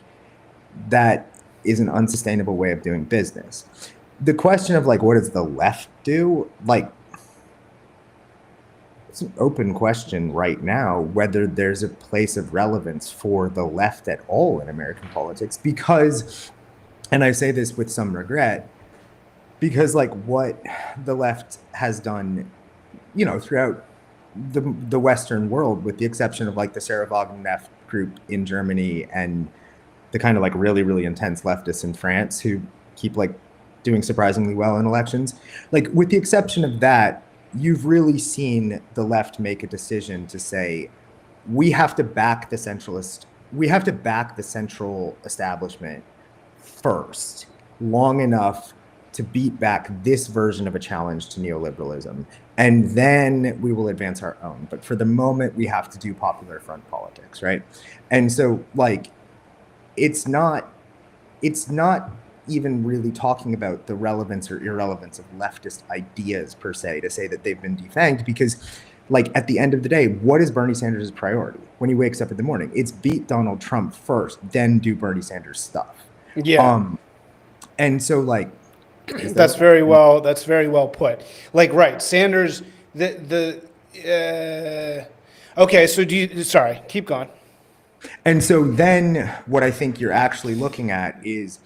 that is an unsustainable way of doing business. The question of like, what does the left do? Like, it's an open question right now whether there's a place of relevance for the left at all in American politics, because, and I say this with some regret, because like what the left has done, you know, throughout the Western world, with the exception of like the Sarah Wagenknecht group in Germany and the kind of like really, really intense leftists in France who keep like doing surprisingly well in elections, like with the exception of that, you've really seen the left make a decision to say, we have to back the central establishment first, long enough to beat back this version of a challenge to neoliberalism. And then we will advance our own. But for the moment, we have to do popular front politics, right? And so, like, it's not even really talking about the relevance or irrelevance of leftist ideas per se to say that they've been defanged, because like at the end of the day, what is Bernie Sanders' priority when he wakes up in the morning? It's beat Donald Trump first, then do Bernie Sanders stuff. Yeah. And so like, that's very well put. Like, right. Sanders, okay. So sorry, keep going. And so then what I think you're actually looking at is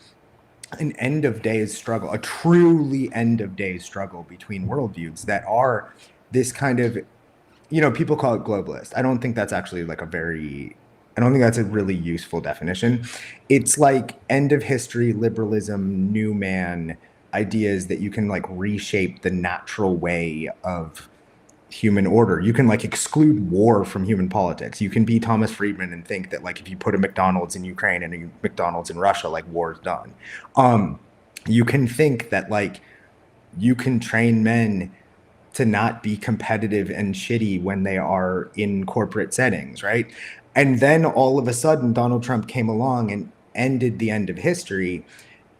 an end of days struggle, a truly end of days struggle between worldviews that are this kind of, you know, people call it globalist. I don't think that's actually like I don't think that's a really useful definition. It's like end of history, liberalism, new man ideas that you can like reshape the natural way of human order. You can like exclude war from human politics. You can be Thomas Friedman and think that like if you put a McDonald's in Ukraine and a McDonald's in Russia, like war's done. You can think that like you can train men to not be competitive and shitty when they are in corporate settings, right? And then all of a sudden, Donald Trump came along and ended the end of history.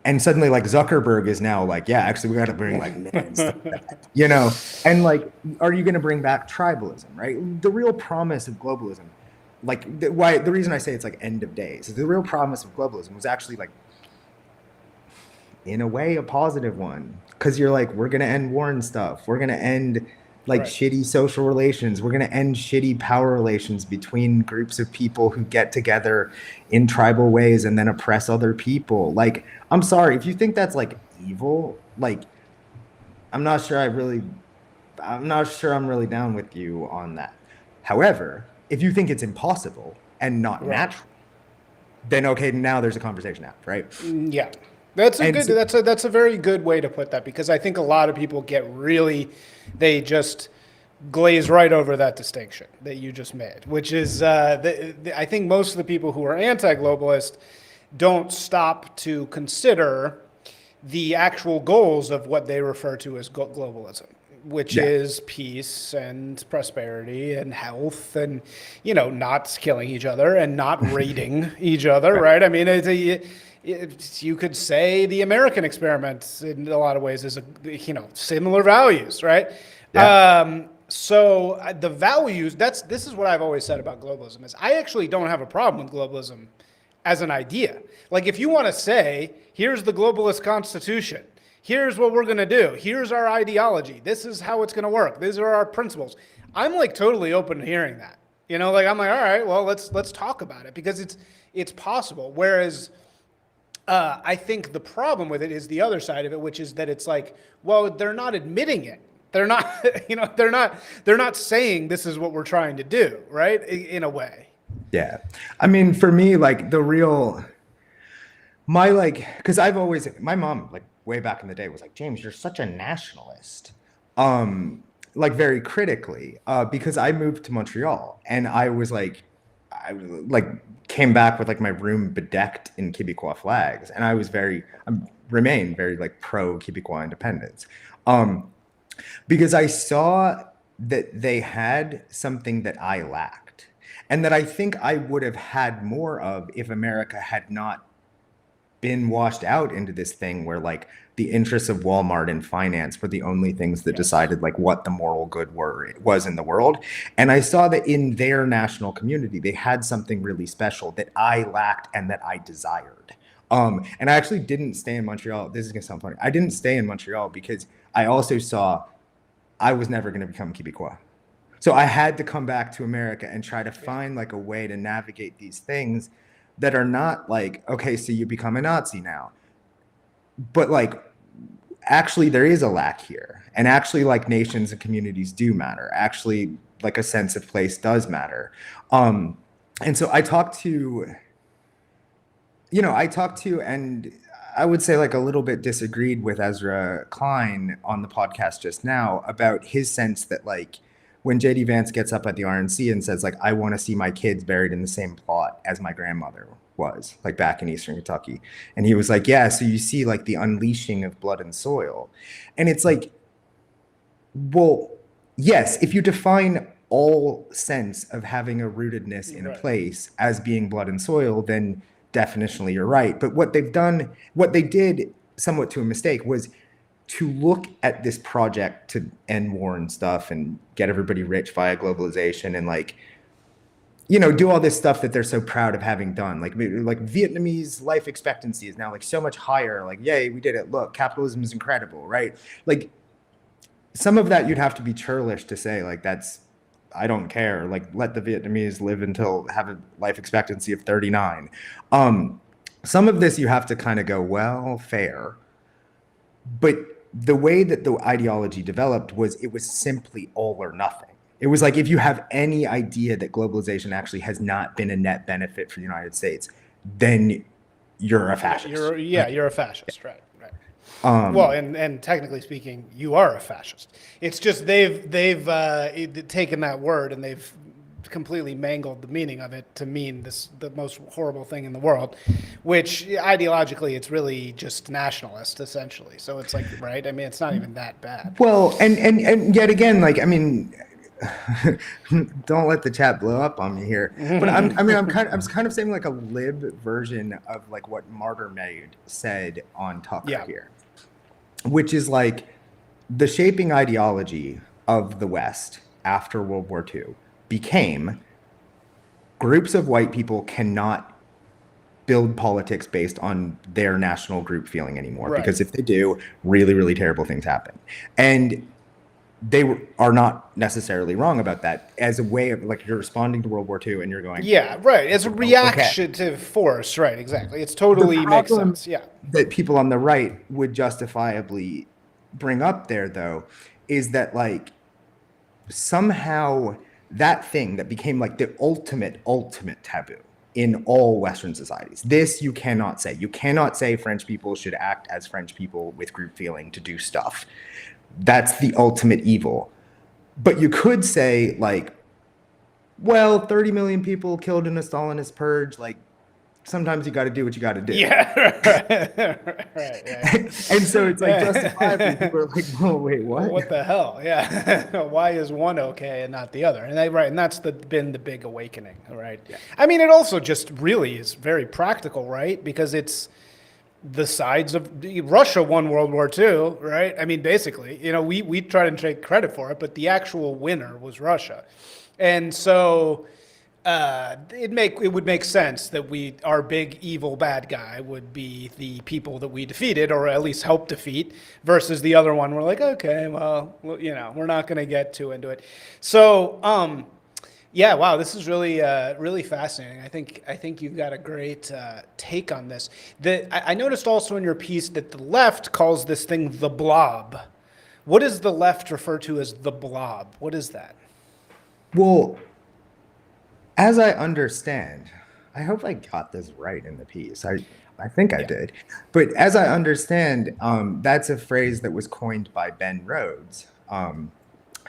And suddenly, like, Zuckerberg is now like, yeah, actually, we got to bring like men and stuff back, you know? And like, are you going to bring back tribalism, right? The real promise of globalism, like, the reason I say it's like end of days is the real promise of globalism was actually like, in a way, a positive one, because you're like, we're going to end war and stuff. We're going to end like shitty social relations. We're going to end shitty power relations between groups of people who get together in tribal ways and then oppress other people. Like, I'm sorry, if you think that's like evil, like, I'm not sure I'm really down with you on that. However, if you think it's impossible and not natural, then okay, now there's a conversation out, right? Yeah. That's a very good way to put that, because I think a lot of people they just glaze right over that distinction that you just made, which is I think most of the people who are anti-globalist don't stop to consider the actual goals of what they refer to as globalism, which is peace and prosperity and health and, not killing each other and not raiding each other, right? I mean, you could say the American experiment in a lot of ways is similar values, right? Yeah. So the values, this is what I've always said about globalism, is I actually don't have a problem with globalism as an idea. Like, if you want to say, here's the globalist constitution, here's what we're going to do, here's our ideology, this is how it's going to work, these are our principles, I'm like totally open to hearing that. I'm like, all right, well, let's talk about it, because it's possible. Whereas I think the problem with it is the other side of it, which is that it's like, well, they're not admitting it. They're not, they're not saying this is what we're trying to do, right? In a way. Yeah. I mean, for me, like because my mom, like way back in the day was like, James, you're such a nationalist. Like very critically, because I moved to Montreal and I came back with like my room bedecked in Quebecois flags. And I remained very like pro Quebecois independence. Because I saw that they had something that I lacked, and that I think I would have had more of if America had not been washed out into this thing where like the interests of Walmart and finance were the only things that decided like what the moral good was in the world. And I saw that in their national community, they had something really special that I lacked and that I desired. And I actually didn't stay in Montreal. This is gonna sound funny. I didn't stay in Montreal because I also saw I was never going to become Quebecois. So I had to come back to America and try to find like a way to navigate these things that are not like, okay, so you become a Nazi now. But like, actually there is a lack here. And actually like nations and communities do matter. Actually like a sense of place does matter. And so I talked to, and I would say like a little bit disagreed with Ezra Klein on the podcast just now about his sense that like when JD Vance gets up at the RNC and says like, I want to see my kids buried in the same plot as my grandmother was, like back in Eastern Kentucky. And he was like, yeah, so you see like the unleashing of blood and soil. And it's like, well, yes, if you define all sense of having a rootedness in a place as being blood and soil, then definitionally you're right. But what they did somewhat to a mistake was to look at this project to end war and stuff and get everybody rich via globalization and like, do all this stuff that they're so proud of having done. Like Vietnamese life expectancy is now like so much higher. Like, yay, we did it. Look, capitalism is incredible, right? Like some of that you'd have to be churlish to say like, I don't care. Like, let the Vietnamese live have a life expectancy of 39. Some of this you have to kind of go, well, fair. But the way that the ideology developed it was simply all or nothing. It was like, if you have any idea that globalization actually has not been a net benefit for the United States, then you're a fascist. You're a fascist, right? Well, and technically speaking, you are a fascist. It's just they've taken that word and they've completely mangled the meaning of it to mean the most horrible thing in the world, which ideologically it's really just nationalist essentially. So it's like, right? I mean, it's not even that bad. Well, and yet again, like, I mean, don't let the chat blow up on me here. But I'm kind of saying like a lib version of like what Martyr Made said on Tucker here, which is like the shaping ideology of the West after World War II became groups of white people cannot build politics based on their national group feeling anymore, because if they do, really, really terrible things happen. And they are not necessarily wrong about that as a way of like, you're responding to World War II and you're going, it's a reactive force, right? Exactly. It's totally makes sense. That people on the right would justifiably bring up there though is that like somehow that thing that became like the ultimate taboo in all Western societies, this you cannot say. You cannot say French people should act as French people with group feeling to do stuff. That's the ultimate evil. But you could say like, well, 30 million people killed in a Stalinist purge, like sometimes you got to do what you got to do. And so it's like justifiably people are like, oh wait, what? What the hell? Yeah. Why is one okay and not the other? And that's been the big awakening, right? I mean, it also just really is very practical, right? Because it's the sides of Russia won World War II, right? I mean, basically, we try to take credit for it, but the actual winner was Russia. And so it would make sense that our big evil bad guy would be the people that we defeated, or at least helped defeat, versus the other one. We're like, okay, well, we're not going to get too into it. So, wow, this is really, really fascinating. I think you've got a great take on this. I noticed also in your piece that the left calls this thing the blob. What does the left refer to as the blob? What is that? Well, as I understand, I hope I got this right in the piece. I think I did. But as I understand, that's a phrase that was coined by Ben Rhodes,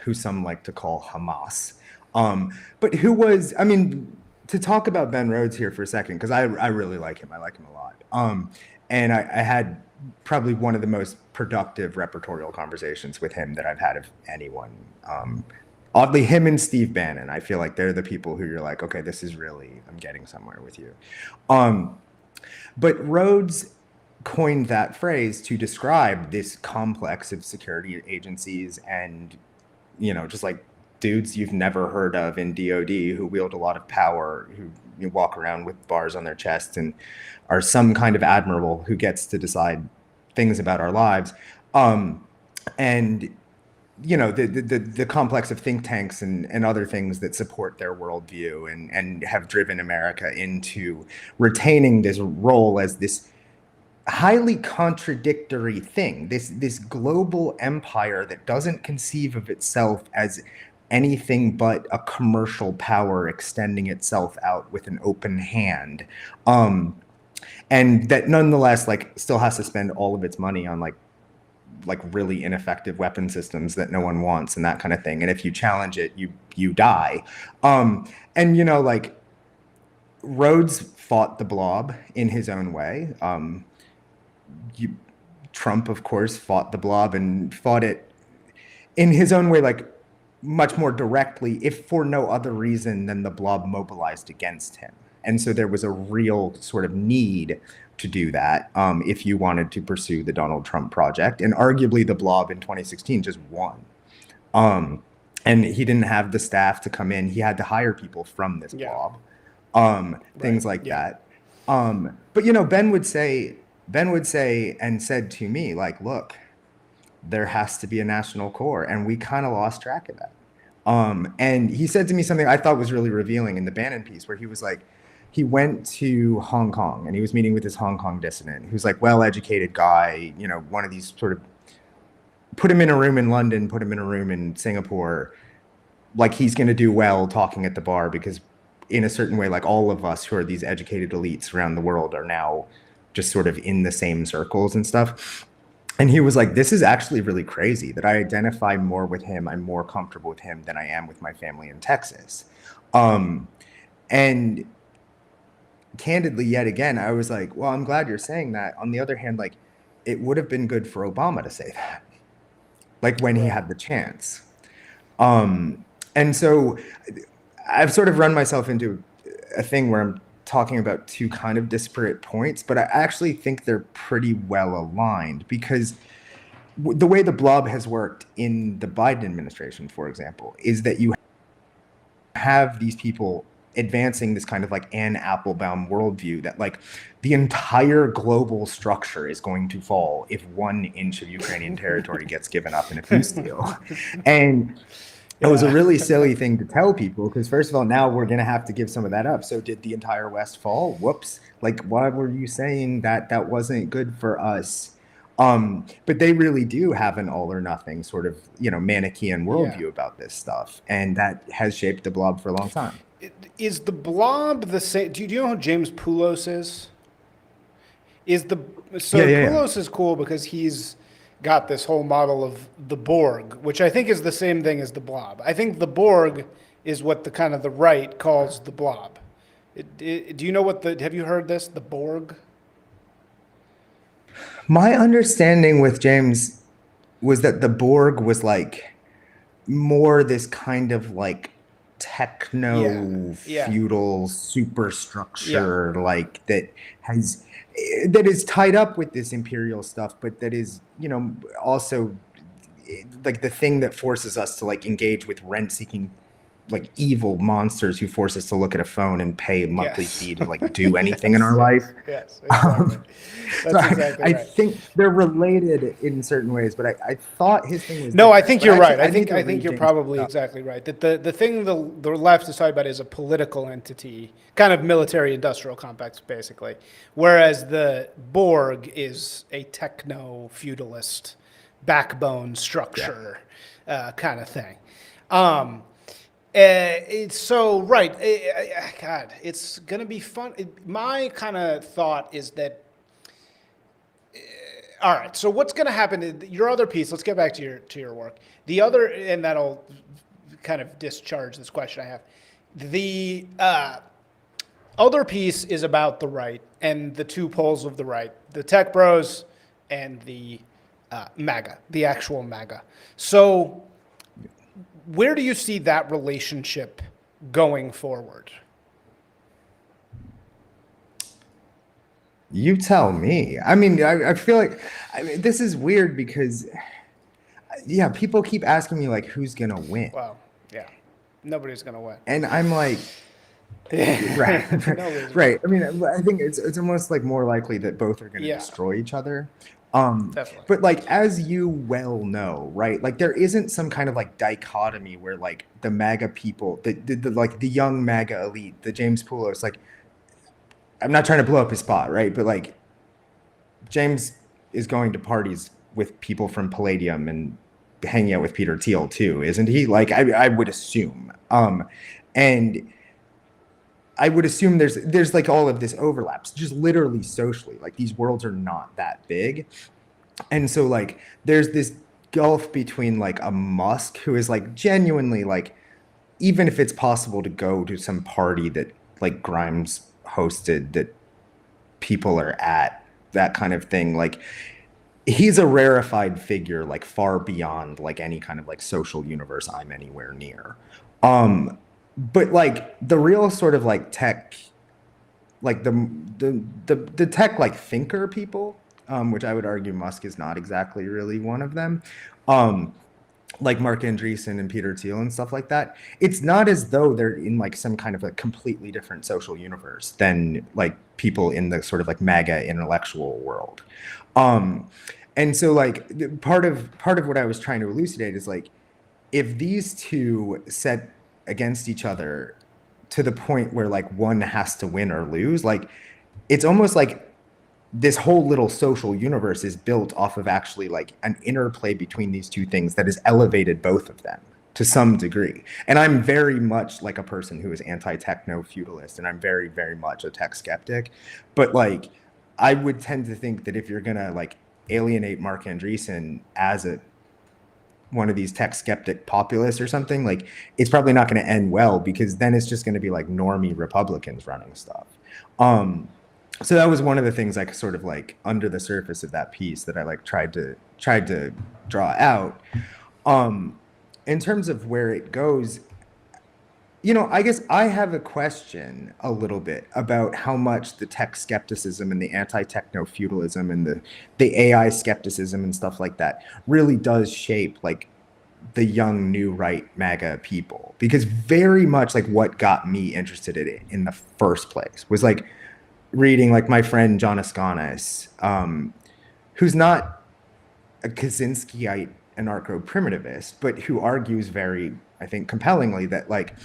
who some like to call Hamas. But who was, I mean, to talk about Ben Rhodes here for a second, because I really like him. I like him a lot. And I had probably one of the most productive repertorial conversations with him that I've had of anyone. Oddly, him and Steve Bannon, I feel like they're the people who you're like, okay, this is really, I'm getting somewhere with you. But Rhodes coined that phrase to describe this complex of security agencies and, just like dudes you've never heard of in DOD who wield a lot of power, who walk around with bars on their chests and are some kind of admiral who gets to decide things about our lives. And the complex of think tanks and other things that support their worldview and have driven America into retaining this role as this highly contradictory thing, this global empire that doesn't conceive of itself as anything but a commercial power extending itself out with an open hand, and that nonetheless like still has to spend all of its money on like really ineffective weapon systems that no one wants and that kind of thing. And if you challenge it, you die. And like Rhodes fought the blob in his own way. Trump, of course, fought the blob and fought it in his own way, like much more directly, if for no other reason than the blob mobilized against him. And so there was a real sort of need to do that if you wanted to pursue the Donald Trump project. And arguably the blob in 2016 just won. And he didn't have the staff to come in. He had to hire people from this blob, things like that. But Ben would say and said to me, like, look, there has to be a national core. And we kind of lost track of that. And he said to me something I thought was really revealing in the Bannon piece, where he was like, he went to Hong Kong and he was meeting with this Hong Kong dissident who's like well-educated guy, one of these sort of, put him in a room in London, put him in a room in Singapore, like he's going to do well talking at the bar, because in a certain way, like all of us who are these educated elites around the world are now just sort of in the same circles and stuff. And he was like, this is actually really crazy that I identify more with him. I'm more comfortable with him than I am with my family in Texas. And candidly, yet again, I was like, well, I'm glad you're saying that. On the other hand, like, it would have been good for Obama to say that, like when he had the chance. And so I've sort of run myself into a thing where I'm talking about two kind of disparate points, but I actually think they're pretty well aligned because the way the blob has worked in the Biden administration, for example, is that you have these people advancing this kind of like Anne Applebaum worldview that like the entire global structure is going to fall if 1 inch of Ukrainian territory gets given up in a peace deal. And it was a really silly thing to tell people because first of all, now we're going to have to give some of that up. So did the entire West fall? Whoops. Like, why were you saying that that wasn't good for us? But they really do have an all or nothing sort of, Manichaean worldview about this stuff. And that has shaped the blob for a long time. Is the blob the same? Do you know who James Poulos is? Poulos is cool because he's got this whole model of the Borg, which I think is the same thing as the blob. I think the Borg is what the kind of the right calls the blob. Do you know have you heard this? The Borg? My understanding with James was that the Borg was like more this kind of like techno feudal superstructure like that is tied up with this imperial stuff, but that is, also like the thing that forces us to like engage with rent-seeking like evil monsters who force us to look at a phone and pay a monthly fee to like do anything in our life. Yes, exactly. That's exactly right. I think they're related in certain ways, but I thought his thing was no. different. I think you're right. I think you're James probably exactly right. That the thing the left is talking about is a political entity, kind of military-industrial complex, basically, whereas the Borg is a techno-feudalist backbone structure kind of thing. It's so right. God, it's gonna be fun. My kind of thought is that. All right. So what's gonna happen? Your other piece. Let's get back to your work. The other, and that'll kind of discharge this question I have. The other piece is about the right and the two poles of the right: the tech bros and the MAGA, the actual MAGA. So. Where do you see that relationship going forward? You tell me. I mean, I feel like this is weird because, people keep asking me like, who's gonna win? Well, yeah, nobody's gonna win. And I'm like, right. I mean, I think it's almost like more likely that both are gonna destroy each other. Definitely. But like, as you well know, right, like there isn't some kind of like dichotomy where like the MAGA people, the young MAGA elite, the James Poulos, like, I'm not trying to blow up his spot, right, but like James is going to parties with people from Palladium and hanging out with Peter Thiel too, isn't he? Like, I would assume, and I would assume there's like all of this overlaps, just literally socially. Like these worlds are not that big. And so like there's this gulf between like a Musk who is like genuinely like, even if it's possible to go to some party that like Grimes hosted that people are at, that kind of thing, like he's a rarefied figure, like far beyond like any kind of like social universe I'm anywhere near. But like the real sort of like tech, like the tech like thinker people, which I would argue Musk is not exactly really one of them, like Mark Andreessen and Peter Thiel and stuff like that. It's not as though they're in like some kind of a completely different social universe than like people in the sort of like MAGA intellectual world. And so like part of what I was trying to elucidate is like, if these two set against each other to the point where like one has to win or lose, like it's almost like this whole little social universe is built off of actually like an interplay between these two things that has elevated both of them to some degree. And I'm very much like a person who is anti-techno feudalist, and I'm very, very much a tech skeptic. But like, I would tend to think that if you're gonna like alienate Mark Andreessen as a one of these tech skeptic populists or something, like it's probably not going to end well, because then it's just going to be like normie Republicans running stuff. So that was one of the things like sort of like under the surface of that piece that I like tried to draw out. In terms of where it goes, I guess I have a question a little bit about how much the tech skepticism and the anti-techno feudalism and the AI skepticism and stuff like that really does shape like the young new right MAGA people. Because very much like what got me interested in it in the first place was like reading like my friend John Ascanis, who's not a Kaczynskiite anarcho-primitivist, but who argues very, I think, compellingly that like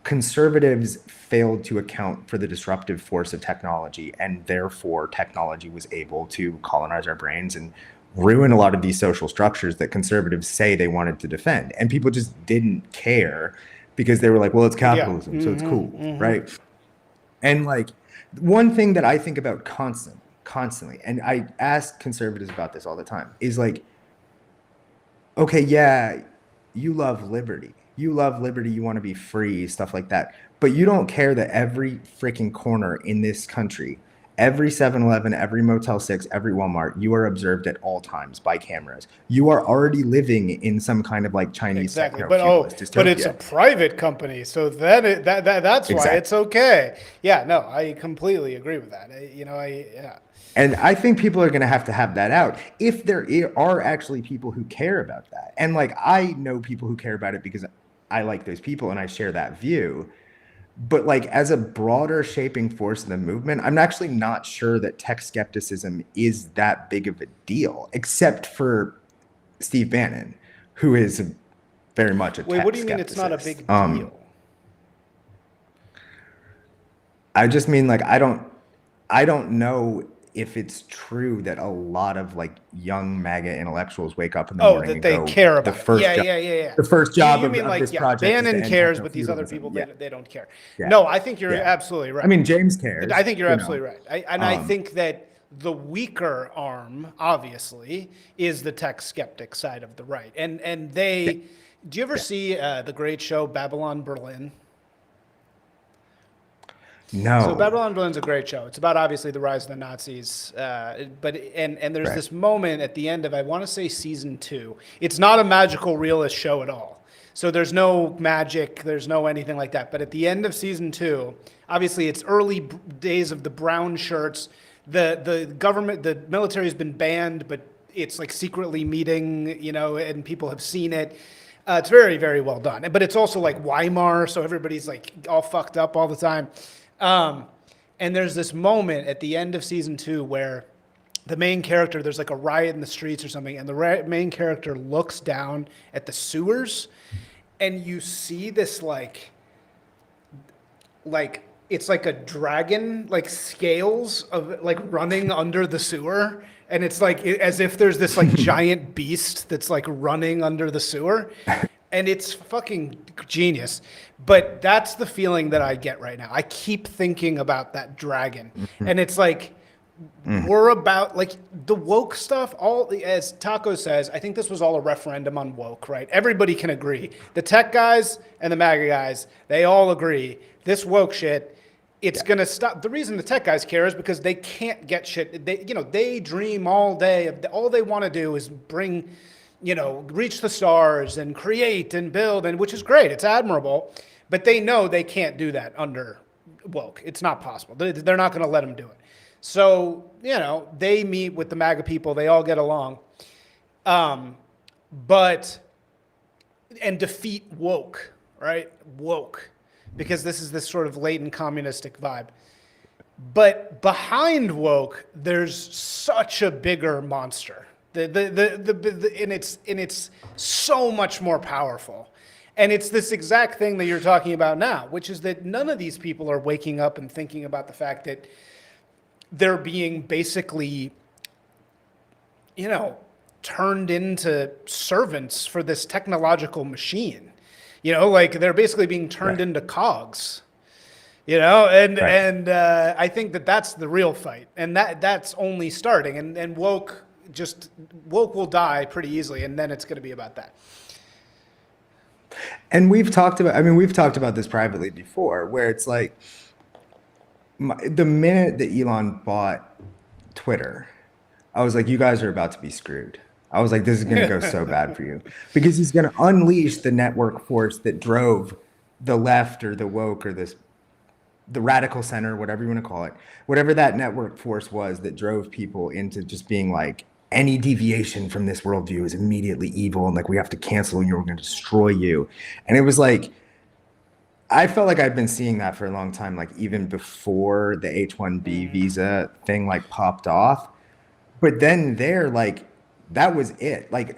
conservatives failed to account for the disruptive force of technology, and therefore technology was able to colonize our brains and ruin a lot of these social structures that conservatives say they wanted to defend. And people just didn't care because they were like, well, it's capitalism, so it's cool, right? And like one thing that I think about constantly, and I ask conservatives about this all the time, is like, okay, yeah, you love liberty. You love liberty, you want to be free, stuff like that. But you don't care that every freaking corner in this country, every 7-Eleven, every Motel 6, every Walmart, you are observed at all times by cameras. You are already living in some kind of like Chinese techno-feudalist dystopia. But it's a private company, so then that's why it's okay. Yeah, no, I completely agree with that. Yeah. And I think people are going to have that out if there are actually people who care about that. And like, I know people who care about it because I like those people and I share that view. But like as a broader shaping force in the movement, I'm actually not sure that tech skepticism is that big of a deal, except for Steve Bannon, who is very much a tech what do you mean it's not a big deal? I just mean like I don't know if it's true that a lot of like young MAGA intellectuals wake up in the morning and they care about the first job you mean of like, this project. Bannon cares, but these other people they don't care. Yeah. No, I think you're absolutely right. I mean, James cares. I think you're absolutely right. I think that the weaker arm, obviously, is the tech skeptic side of the right. And they, do you ever see the great show Babylon Berlin? No. So Babylon Berlin's a great show. It's about obviously the rise of the Nazis, but there's this moment at the end of, I want to say season 2. It's not a magical realist show at all. So there's no magic, there's no anything like that. But at the end of season 2, obviously it's early days of the brown shirts. The government, the military has been banned, but it's like secretly meeting, and people have seen it. It's very, very well done. But it's also like Weimar, so everybody's like all fucked up all the time. And there's this moment at the end of season 2 where the main character, there's like a riot in the streets or something, and the main character looks down at the sewers, and you see this like it's like a dragon, like scales of like running under the sewer. And it's like as if there's this like giant beast that's like running under the sewer. And it's fucking genius. But that's the feeling that I get right now. I keep thinking about that dragon. And it's like, we're about like the woke stuff, all as Taco says, I think this was all a referendum on woke, right? Everybody can agree. The tech guys and the MAGA guys, they all agree. This woke shit, it's going to stop. The reason the tech guys care is because they can't get shit. They dream all day. All they want to do is bring, reach the stars and create and build, and which is great. It's admirable. But they know they can't do that under woke. It's not possible. They're not going to let them do it. So, they meet with the MAGA people. They all get along. And defeat woke, right? Woke. Because this is this sort of latent communistic vibe. But behind woke, there's such a bigger monster. And it's so much more powerful. And it's this exact thing that you're talking about now, which is that none of these people are waking up and thinking about the fact that they're being basically, turned into servants for this technological machine. Like they're basically being turned into cogs. And I think that that's the real fight, and that's only starting. And woke, just woke will die pretty easily, and then it's going to be about that. And we've talked about this privately before, where it's like the minute that Elon bought Twitter, I was like, you guys are about to be screwed. I was like, this is going to go so bad for you, because he's going to unleash the network force that drove the left or the woke or the radical center, whatever you want to call it, whatever that network force was that drove people into just being like, any deviation from this worldview is immediately evil, and like we have to cancel you, we're going to destroy you. And it was like, I felt like I'd been seeing that for a long time, like even before the H-1B visa thing like popped off. But then like that was it. Like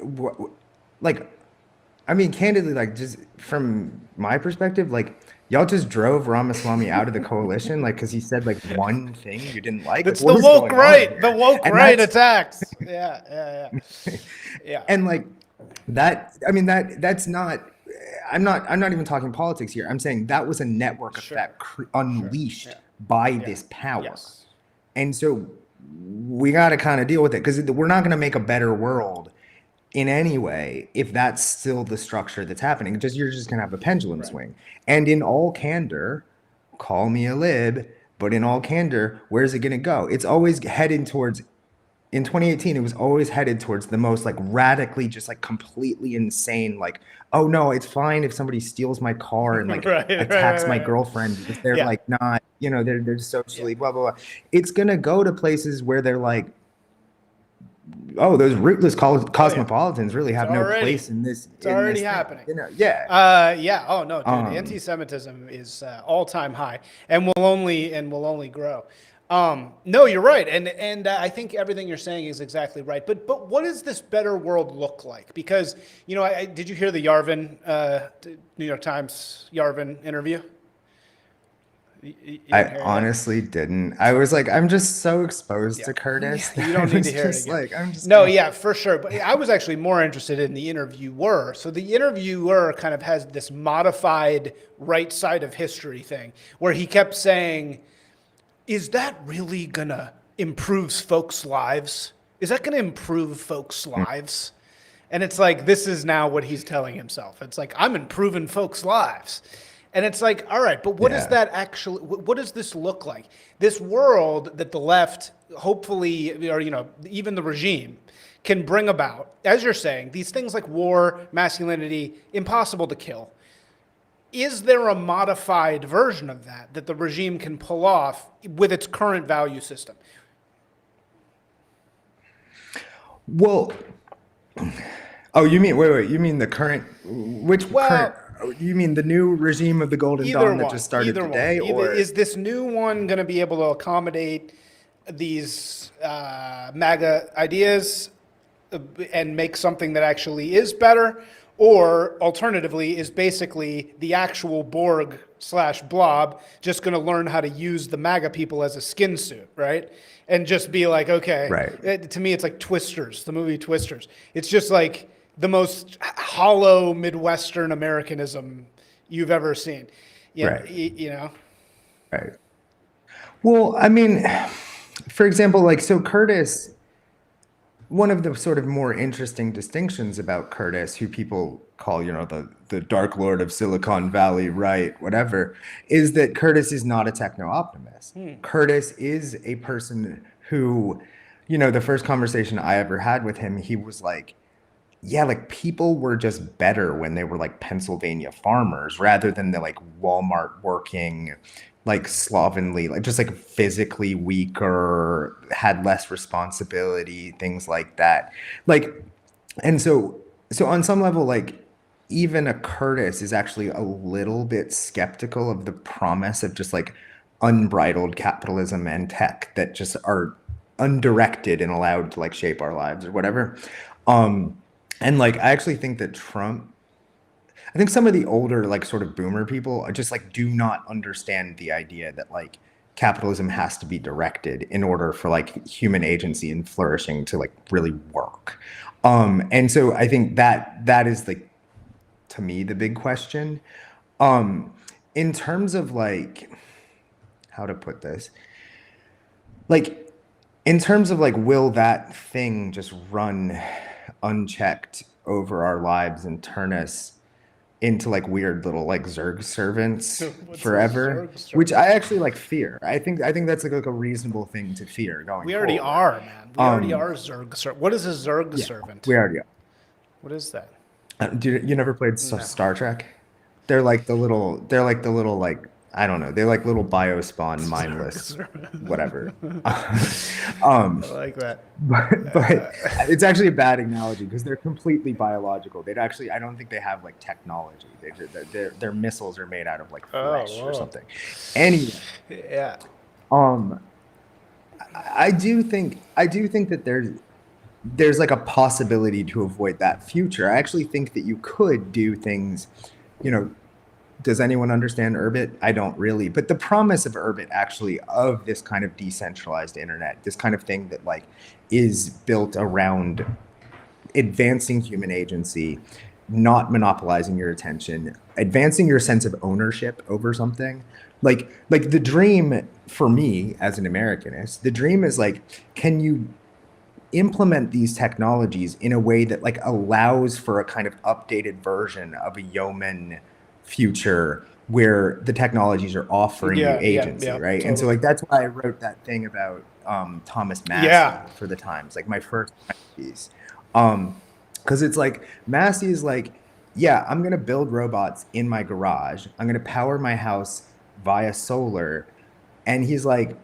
I mean, candidly, like just from my perspective, like y'all just drove Ramaswamy out of the coalition, like because he said like one thing you didn't like. It's like, the woke right, the woke right attacks. Yeah. And like that, I mean that's not. I'm not even talking politics here. I'm saying that was a network effect unleashed by this power. Yes. And so we got to kind of deal with it, because we're not going to make a better world in any way if that's still the structure that's happening. You're just going to have a pendulum swing. And in all candor, call me a lib, but in all candor, where's it going to go? It's always heading towards, in 2018, it was always headed towards the most like radically, just like completely insane, like, oh no, it's fine if somebody steals my car and like attacks my girlfriend because they're like not, they're socially blah, blah, blah. It's going to go to places where they're like, oh, those rootless cosmopolitans really have no place in this. It's already happening. Yeah. Oh no, dude. Anti-Semitism is all-time high, and will only grow. No, you're right, and I think everything you're saying is exactly right. But what does this better world look like? Because did you hear the Yarvin, New York Times Yarvin interview? I honestly didn't. I was like, I'm just so exposed to Curtis. You don't need to hear it again. Like, I'm just for sure. But I was actually more interested in the interviewer. So the interviewer kind of has this modified right side of history thing where he kept saying, is that really going to improve folks' lives? Is that going to improve folks' lives? And it's like, this is now what he's telling himself. It's like, I'm improving folks' lives. And it's like, all right, but what is that actually, what does this look like? This world that the left, hopefully, or, even the regime can bring about, as you're saying, these things like war, masculinity, impossible to kill. Is there a modified version of that the regime can pull off with its current value system? Well, oh, you mean, wait, you mean the current, current? You mean the new regime of the Golden Dawn that just started today? Or is this new one going to be able to accommodate these MAGA ideas and make something that actually is better? Or alternatively, is basically the actual Borg/blob just going to learn how to use the MAGA people as a skin suit, right? And just be like, okay. Right. To me, it's like Twisters, the movie Twisters. It's just like the most hollow Midwestern Americanism you've ever seen. Right. Right. Well, I mean, for example, like, so Curtis, one of the sort of more interesting distinctions about Curtis, who people call, the Dark Lord of Silicon Valley, right, whatever, is that Curtis is not a techno-optimist. Curtis is a person who, the first conversation I ever had with him, he was like, yeah, like people were just better when they were like Pennsylvania farmers rather than the like Walmart working, like slovenly, like just like physically weaker, had less responsibility, things like that. Like, and so on some level, like even a Curtis is actually a little bit skeptical of the promise of just like unbridled capitalism and tech that just are undirected and allowed to like shape our lives or whatever. And like, I actually think that I think some of the older, like sort of boomer people just like do not understand the idea that like capitalism has to be directed in order for like human agency and flourishing to like really work. And so I think that is like, to me, the big question. In terms of like, how to put this, like, in terms of like, will that thing just run unchecked over our lives and turn us into like weird little like Zerg servants What's a forever? Zerg Which servant? I actually like fear. I think that's like a reasonable thing to fear going We already forward. are, man. We already are Zerg servant. What is a Zerg Yeah, servant? we already are. What is that? You never played No. Star Trek? They're like the little like I don't know. They're like little biospawn Zerg mindless servant. whatever. I like that. But it's actually a bad analogy because they're completely biological. They'd actually, I don't think they have like technology. Their missiles are made out of like Oh, flesh or whoa. something. Anyway, Yeah. um, I do think that there's like a possibility to avoid that future. I actually think that you could do things, you know, does anyone understand Urbit? I don't really. But the promise of Urbit actually of this kind of decentralized internet, this kind of thing that like is built around advancing human agency, not monopolizing your attention, advancing your sense of ownership over something. Like the dream for me as an Americanist, the dream is like, can you implement these technologies in a way that like allows for a kind of updated version of a yeoman future where the technologies are offering you Yeah, yeah, agency, yeah, right? And so totally. like that's why I wrote that thing about Thomas Massey Yeah. for the Times, like my first piece. Because it's like Massey is like, yeah, I'm gonna build robots in my garage. I'm gonna power my house via solar. And he's like,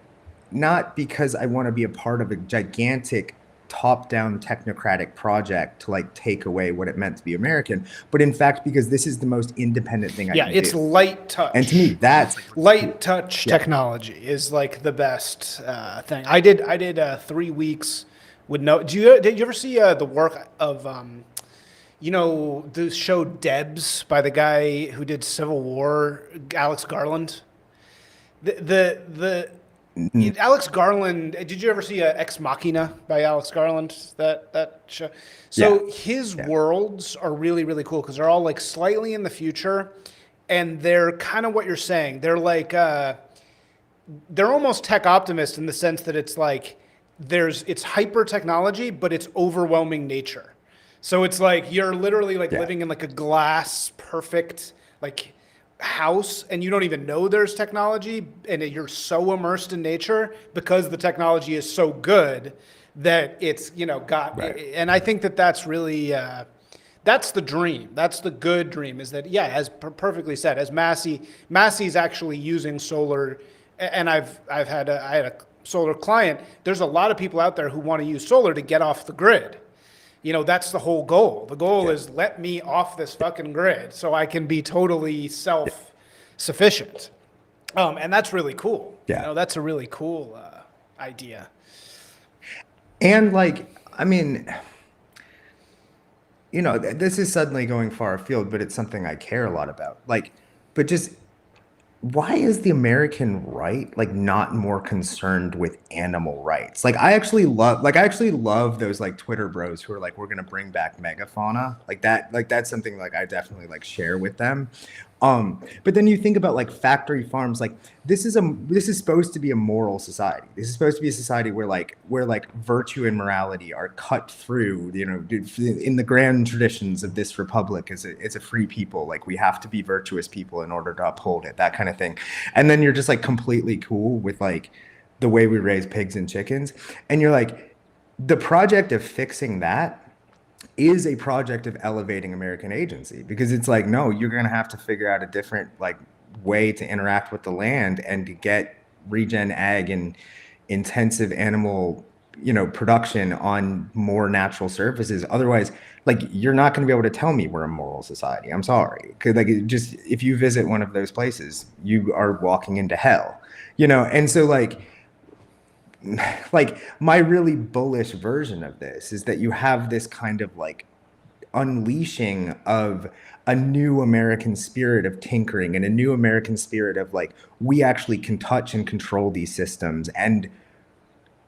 not because I want to be a part of a gigantic top-down technocratic project to like take away what it meant to be American, but in fact because this is the most independent thing I Yeah, can it's do. light And to me, touch. that's like really Light cool. touch Yeah. technology is like the best thing. I did 3 weeks with no. Did you ever see the work of the show Debs by the guy who did Civil War, Alex Garland? The Alex Garland. Did you ever see Ex Machina by Alex Garland? That show. Yeah. So his Yeah. worlds are really really cool because they're all like slightly in the future, and they're kind of what you're saying. They're like they're almost tech optimist in the sense that it's like it's hyper technology, but it's overwhelming nature. So it's like you're literally like Yeah. living in like a glass perfect like house and you don't even know there's technology and you're so immersed in nature because the technology is so good that it's got Right. and I think that that's really that's the dream. That's the good dream. Is that as perfectly said, as Massey's actually using solar, and I had a solar client. There's a lot of people out there who want to use solar to get off the grid. That's the whole goal. The goal Yeah. is let me off this fucking grid so I can be totally self sufficient. And that's really cool. Yeah. That's a really cool idea. And like, I mean, this is suddenly going far afield, but it's something I care a lot about. Like, but just why is the American right like not more concerned with animal rights? I actually love those like Twitter bros who are like, we're gonna bring back megafauna. Like that's something like I definitely like share with them. But then you think about like factory farms, like this is supposed to be a moral society. This is supposed to be a society where virtue and morality are cut through, in the grand traditions of this republic it's a free people. Like we have to be virtuous people in order to uphold it, that kind of thing. And then you're just like completely cool with like the way we raise pigs and chickens. And you're like, the project of fixing that is a project of elevating American agency because it's like, no, you're going to have to figure out a different like way to interact with the land and to get regen ag and intensive animal, production on more natural surfaces. Otherwise, like you're not going to be able to tell me we're a moral society. I'm sorry. Cause like if you visit one of those places, you are walking into hell, And so like my really bullish version of this is that you have this kind of like unleashing of a new American spirit of tinkering and a new American spirit of like we actually can touch and control these systems. And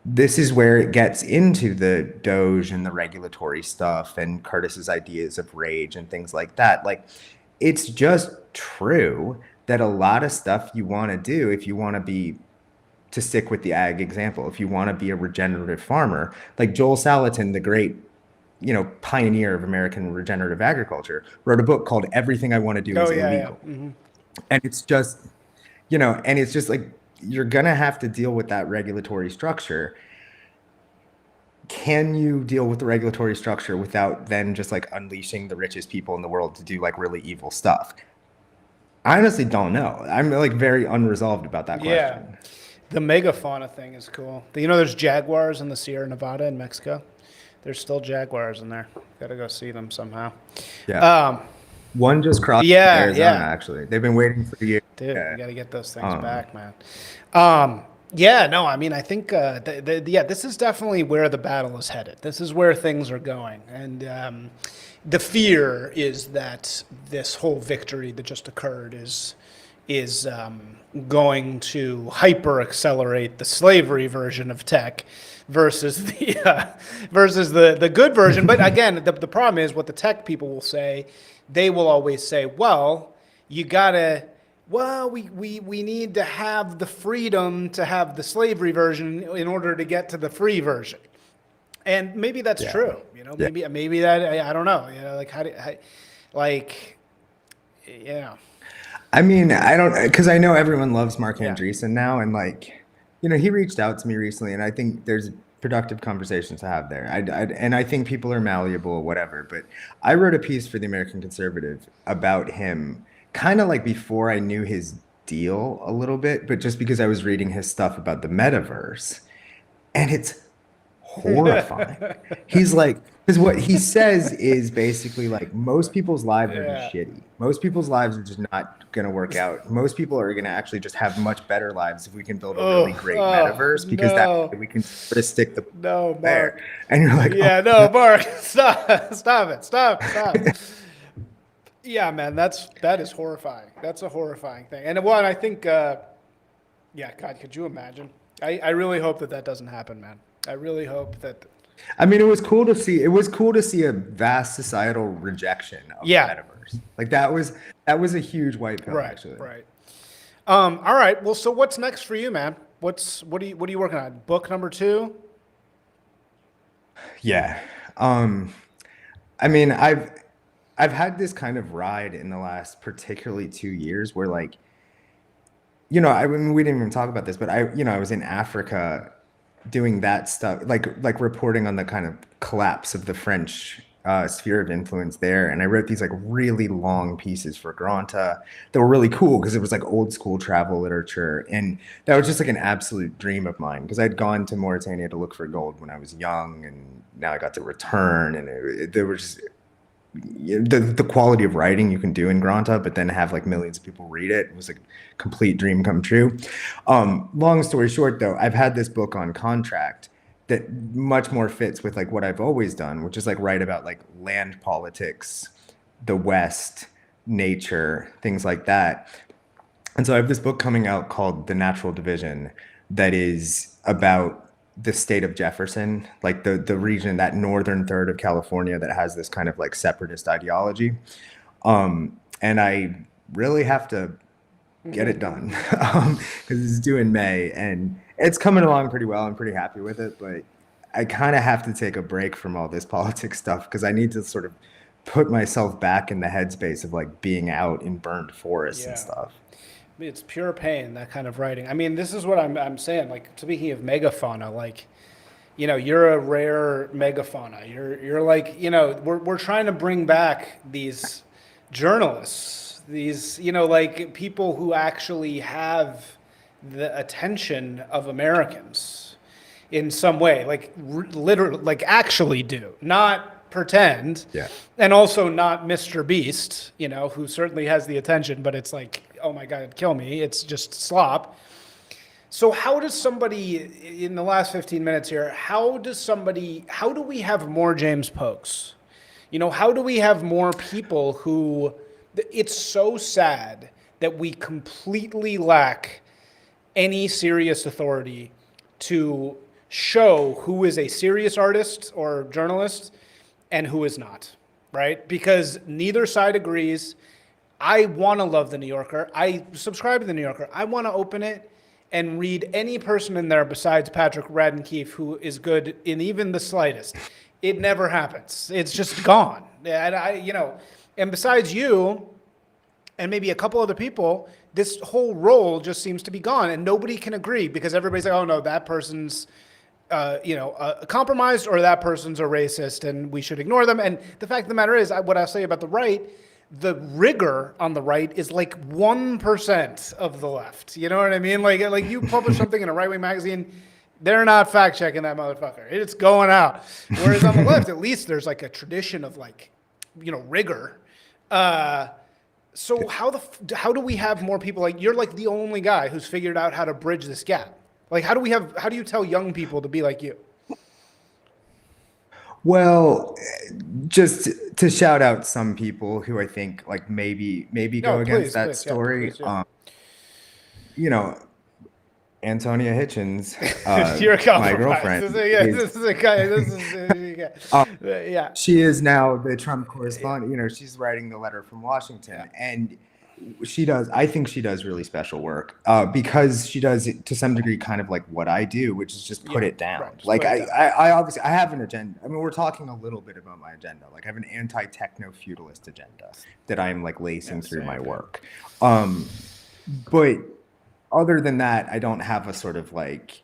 this is where it gets into the Doge and the regulatory stuff and Curtis's ideas of rage and things like that. Like it's just true that a lot of stuff you want to do if you want to be to stick with the ag example, if you want to be a regenerative farmer, like Joel Salatin, the great, pioneer of American regenerative agriculture, wrote a book called Everything I Want to Do Oh is yeah, yeah. Illegal. And it's just, and it's just like, you're going to have to deal with that regulatory structure. Can you deal with the regulatory structure without then just like unleashing the richest people in the world to do like really evil stuff? I honestly don't know. I'm like very unresolved about that Yeah. question. The megafauna thing is cool. There's jaguars in the Sierra Nevada in Mexico. There's still jaguars in there. Got to go see them somehow. Yeah. One just crossed Yeah, Arizona, yeah. actually. They've been waiting for years. Dude, Yeah. we got to get those things back, man. Yeah, no, I mean, I think, this is definitely where the battle is headed. This is where things are going. And the fear is that this whole victory that just occurred is going to hyper accelerate the slavery version of tech versus the good version. But again, the problem is what the tech people will say. They will always say, well, you gotta. Well, we need to have the freedom to have the slavery version in order to get to the free version, and maybe that's true. Maybe that I don't know. I mean, I don't, because I know everyone loves Mark Yeah. Andreessen now, and like, he reached out to me recently, and I think there's productive conversations to have there. And I think people are malleable, whatever. But I wrote a piece for the American Conservative about him, kind of like before I knew his deal a little bit, but just because I was reading his stuff about the metaverse, and it's horrifying. He's like, because what he says is basically like most people's lives are just shitty. Most people's lives are just not going to work out. Most people are going to actually just have much better lives if we can build a really great metaverse, because that way we can sort of stick the there. And you're like, Mark, stop. Yeah, man, that is horrifying. That's a horrifying thing. And one, I think, God, could you imagine? I really hope that doesn't happen, man. I really hope that. I mean, it was cool to see. It was cool to see a vast societal rejection of the metaverse. Like that was a huge white pill, actually. Right. All right. Well, so what's next for you, man? What are you working on? Book number 2? Yeah. I mean, I've had this kind of ride in the last particularly 2 years where like, I mean, we didn't even talk about this, but I was in Africa doing that stuff, like reporting on the kind of collapse of the French sphere of influence there. And I wrote these like really long pieces for Granta that were really cool because it was like old school travel literature. And that was just like an absolute dream of mine, because I'd gone to Mauritania to look for gold when I was young, and now I got to return. And there was just the quality of writing you can do in Granta, but then have like millions of people read it was a complete dream come true. Long story short, though, I've had this book on contract that much more fits with like what I've always done, which is like write about like land politics, the West, nature, things like that. And so I have this book coming out called The Natural Division that is about the state of Jefferson, like the region, that northern third of California that has this kind of like separatist ideology. And I really have to get it done because it's due in May, and it's coming along pretty well. I'm pretty happy with it, but I kind of have to take a break from all this politics stuff because I need to sort of put myself back in the headspace of like being out in burned forests and stuff. It's pure pain, that kind of writing. I mean, this is what I'm saying. Like, speaking of megafauna, like, you're a rare megafauna. You're like, we're trying to bring back these journalists, these, like people who actually have the attention of Americans in some way, like literally, like actually do, not pretend. Yeah. And also not Mr. Beast, who certainly has the attention, but it's like, oh my God, it'd kill me. It's just slop. So how does somebody, in the last 15 minutes here, how do we have more James Pogues? How do we have more people who, it's so sad that we completely lack any serious authority to show who is a serious artist or journalist and who is not, right? Because neither side agrees. I want to love the New Yorker. I subscribe to the New Yorker. I want to open it and read any person in there besides Patrick Raddenkeefe who is good in even the slightest, it never happens. It's just gone. And and besides you and maybe a couple other people, this whole role just seems to be gone, and nobody can agree because everybody's like, oh no, that person's compromised, or that person's a racist and we should ignore them. And the fact of the matter is, what I'll say about the right, the rigor on the right is like 1% of the left. You know what I mean? Like you publish something in a right-wing magazine, they're not fact-checking that motherfucker. It's going out. Whereas on the left, at least there's like a tradition of rigor. So how do we have more people like you're like the only guy who's figured out how to bridge this gap? Like, how do you tell young people to be like you? Well, just to shout out some people who I think like maybe go against that story. Yeah. Antonia Hitchens, You're my girlfriend. This is a guy. Yeah. She is now the Trump correspondent. She's writing the letter from Washington, and I think she does really special work because she does it to some degree kind of like what I do, which is just put it down. Right, like I obviously I have an agenda. I mean, we're talking a little bit about my agenda. Like I have an anti-techno feudalist agenda that I'm like lacing through my work. But other than that, I don't have a sort of like,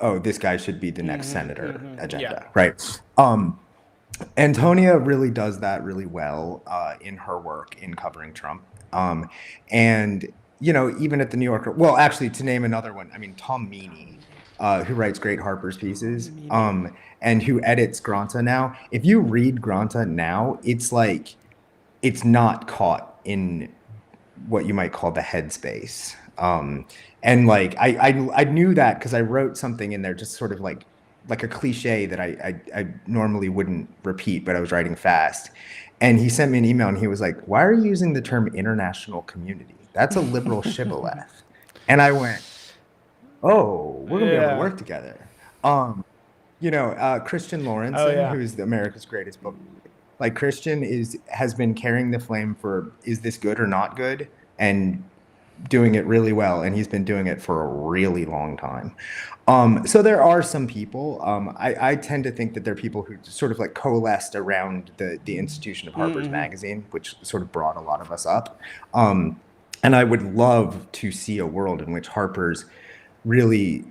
oh, this guy should be the next senator agenda, right? Antonia really does that really well in her work in covering Trump. And, even at the New Yorker, well, actually, to name another one, I mean, Tom Meany, who writes great Harper's pieces, and who edits Granta now. If you read Granta now, it's like, it's not caught in what you might call the headspace. And like, I knew that because I wrote something in there, just sort of like a cliche that I normally wouldn't repeat, but I was writing fast. And he sent me an email and he was like, why are you using the term international community? That's a liberal shibboleth. And I went, oh, we're gonna be able to work together. Christian Lorenzen, who's America's greatest book. Like Christian has been carrying the flame for, is this good or not good? And doing it really well, and he's been doing it for a really long time. So there are some people. I tend to think that there are people who sort of like coalesced around the institution of Harper's Magazine, which sort of brought a lot of us up. And I would love to see a world in which Harper's really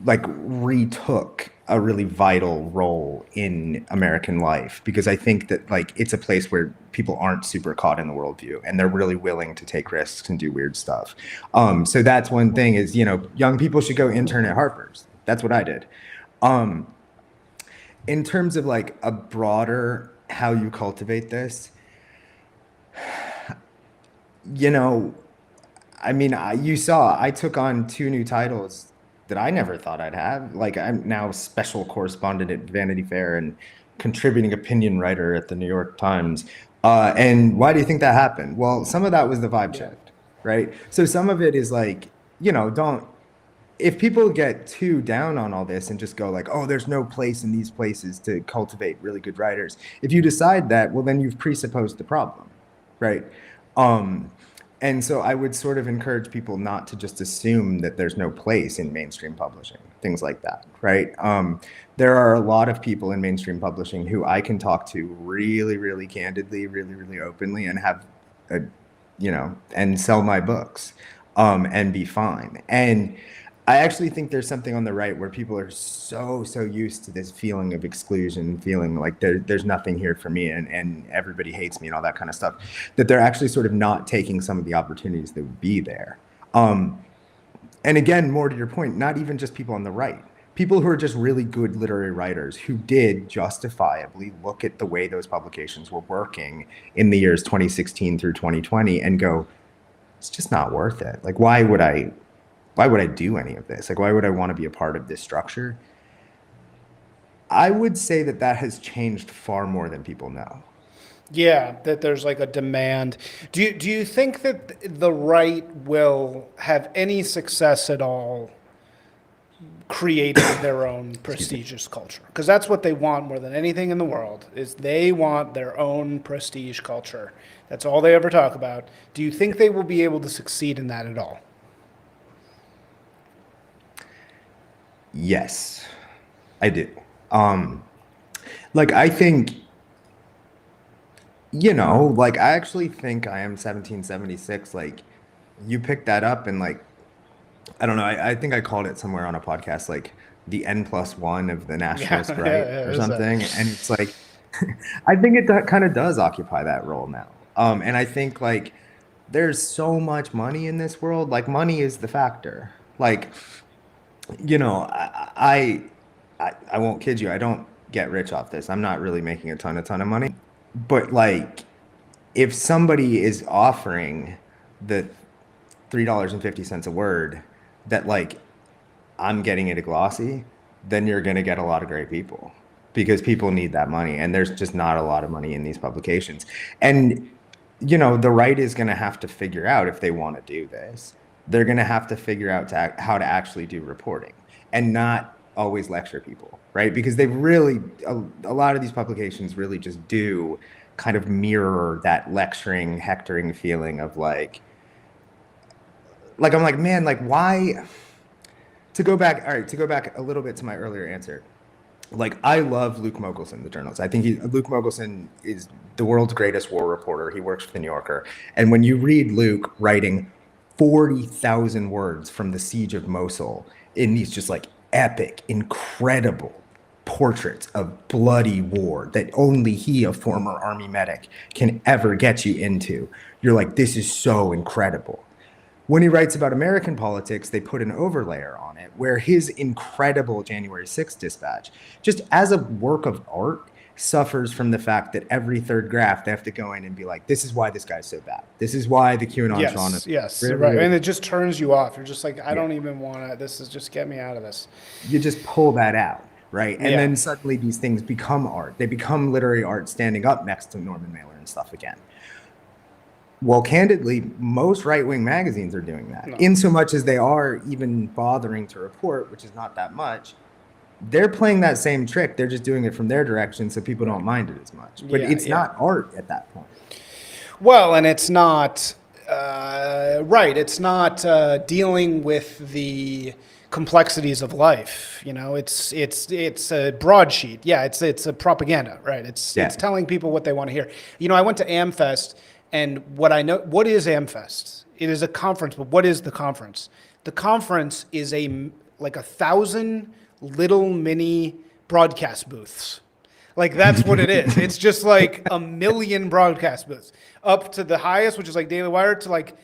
like retook a really vital role in American life, because I think that like it's a place where people aren't super caught in the worldview and they're really willing to take risks and do weird stuff. So that's one thing is, young people should go intern at Harper's. That's what I did. In terms of like a broader how you cultivate this, I mean, you saw I took on 2 new titles that I never thought I'd have. Like I'm now special correspondent at Vanity Fair and contributing opinion writer at the New York Times. And why do you think that happened? Well, some of that was the vibe shift, right? So some of it is like, if people get too down on all this and just go like, oh, there's no place in these places to cultivate really good writers. If you decide that, well, then you've presupposed the problem, right? And so I would sort of encourage people not to just assume that there's no place in mainstream publishing, things like that, right? There are a lot of people in mainstream publishing who I can talk to really, really candidly, really, really openly, and have, and sell my books, and be fine. And I actually think there's something on the right where people are so used to this feeling of exclusion, feeling like there's nothing here for me and everybody hates me and all that kind of stuff, that they're actually sort of not taking some of the opportunities that would be there. And again, more to your point, not even just people on the right, people who are just really good literary writers who did justifiably look at the way those publications were working in the years 2016 through 2020 and go, it's just not worth it. Like, why would I do any of this? Like, why would I want to be a part of this structure? I would say that has changed far more than people know. Yeah, that there's like a demand. Do you think that the right will have any success at all creating their own prestigious culture? Because that's what they want more than anything in the world, is they want their own prestige culture. That's all they ever talk about. Do you think they will be able to succeed in that at all? Yes, I do. Um, like I think, like I actually think I am 1776. Like you picked that up and like I don't know. I think I called it somewhere on a podcast like the N+1 of the Yeah, nationalist yeah, right yeah, or it is that. something. And it's like I think it kind of does occupy that role now. And I think like there's so much money in this world. Like money is the factor. Like, I won't kid you. I don't get rich off this. I'm not really making a ton of money. But like, if somebody is offering the $3.50 a word that like I'm getting it a glossy, then you're going to get a lot of great people because people need that money. And there's just not a lot of money in these publications. And, the right is going to have to figure out if they want to do this. They're going to have to figure out how to actually do reporting and not always lecture people, right? Because they really, a lot of these publications really just do kind of mirror that lecturing, hectoring feeling of like I'm like, man, like why to go back a little bit to my earlier answer. Like I love Luke Mogelson, the journalist. I think Luke Mogelson is the world's greatest war reporter. He works for the New Yorker. And when you read Luke writing 40,000 words from the siege of Mosul in these just like epic, incredible portraits of bloody war that only he, a former army medic, can ever get you into, you're like, this is so incredible. When he writes about American politics, they put an overlayer on it where his incredible January 6th dispatch, just as a work of art, suffers from the fact that every third graph they have to go in and be like, this is why this guy's so bad. This is why the QAnon Sean is Yes, really, right. really And it just turns you off. You're just like, I yeah. don't even want to, this is just get me out of this. You just pull that out, right? And Yeah. then suddenly these things become art. They become literary art standing up next to Norman Mailer and stuff again. Well, candidly, most right-wing magazines are doing that. No. In so much as they are even bothering to report, which is not that much, they're playing that same trick. They're just doing it from their direction so people don't mind it as much. But it's not art at that point. Well, and it's not, right, it's not dealing with the complexities of life. It's a broadsheet. Yeah, it's a propaganda, right? It's telling people what they want to hear. I went to AmFest. And what is AmFest? It is a conference, but what is the conference? The conference is like 1,000 little mini broadcast booths. Like that's what it is. It's just like 1 million broadcast booths up to the highest, which is like Daily Wire, to like,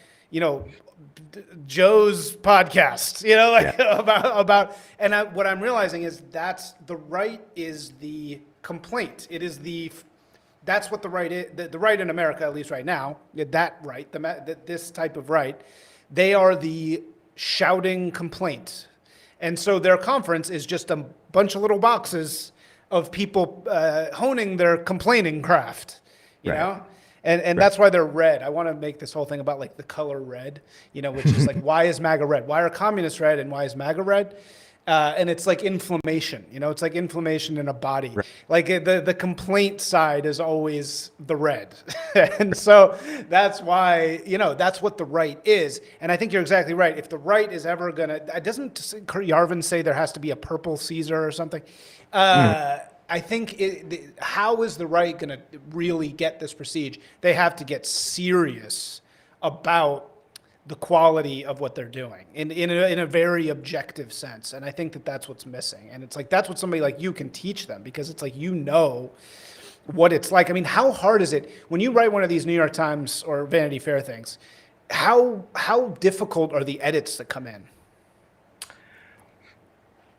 Joe's podcast, about, and what I'm realizing is that's the right is the complaint. It is that's what the right is. The right in America, at least right now, that right, this type of right, they are the shouting complaint. And so their conference is just a bunch of little boxes of people honing their complaining craft, you know? And that's why they're red. I want to make this whole thing about like the color red, which is like, why is MAGA red? Why are communists red and why is MAGA red? And it's like inflammation, it's like inflammation in a body. Right. Like the complaint side is always the red. And so that's why, that's what the right is. And I think you're exactly right. If the right is ever going to, doesn't Yarvin say there has to be a purple Caesar or something? I think how is the right going to really get this prestige? They have to get serious about the quality of what they're doing in a very objective sense. And I think that's what's missing. And it's like, that's what somebody like you can teach them, because it's like, what it's like. I mean, how hard is it when you write one of these New York Times or Vanity Fair things? How difficult are the edits that come in?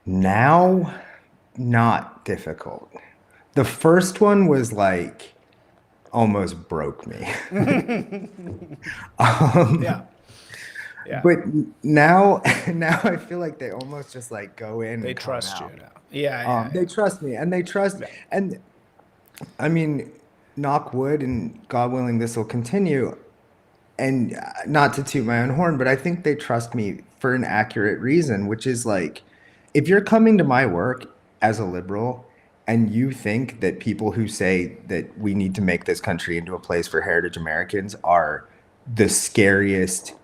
Now, not difficult. The first one was like almost broke me. Yeah. But now I feel like they almost just like go in. They trust you now. Yeah. They trust me, and they trust, and I mean, knock wood, and God willing, this will continue. And not to toot my own horn, but I think they trust me for an accurate reason, which is like, if you're coming to my work as a liberal and you think that people who say that we need to make this country into a place for heritage Americans are the scariest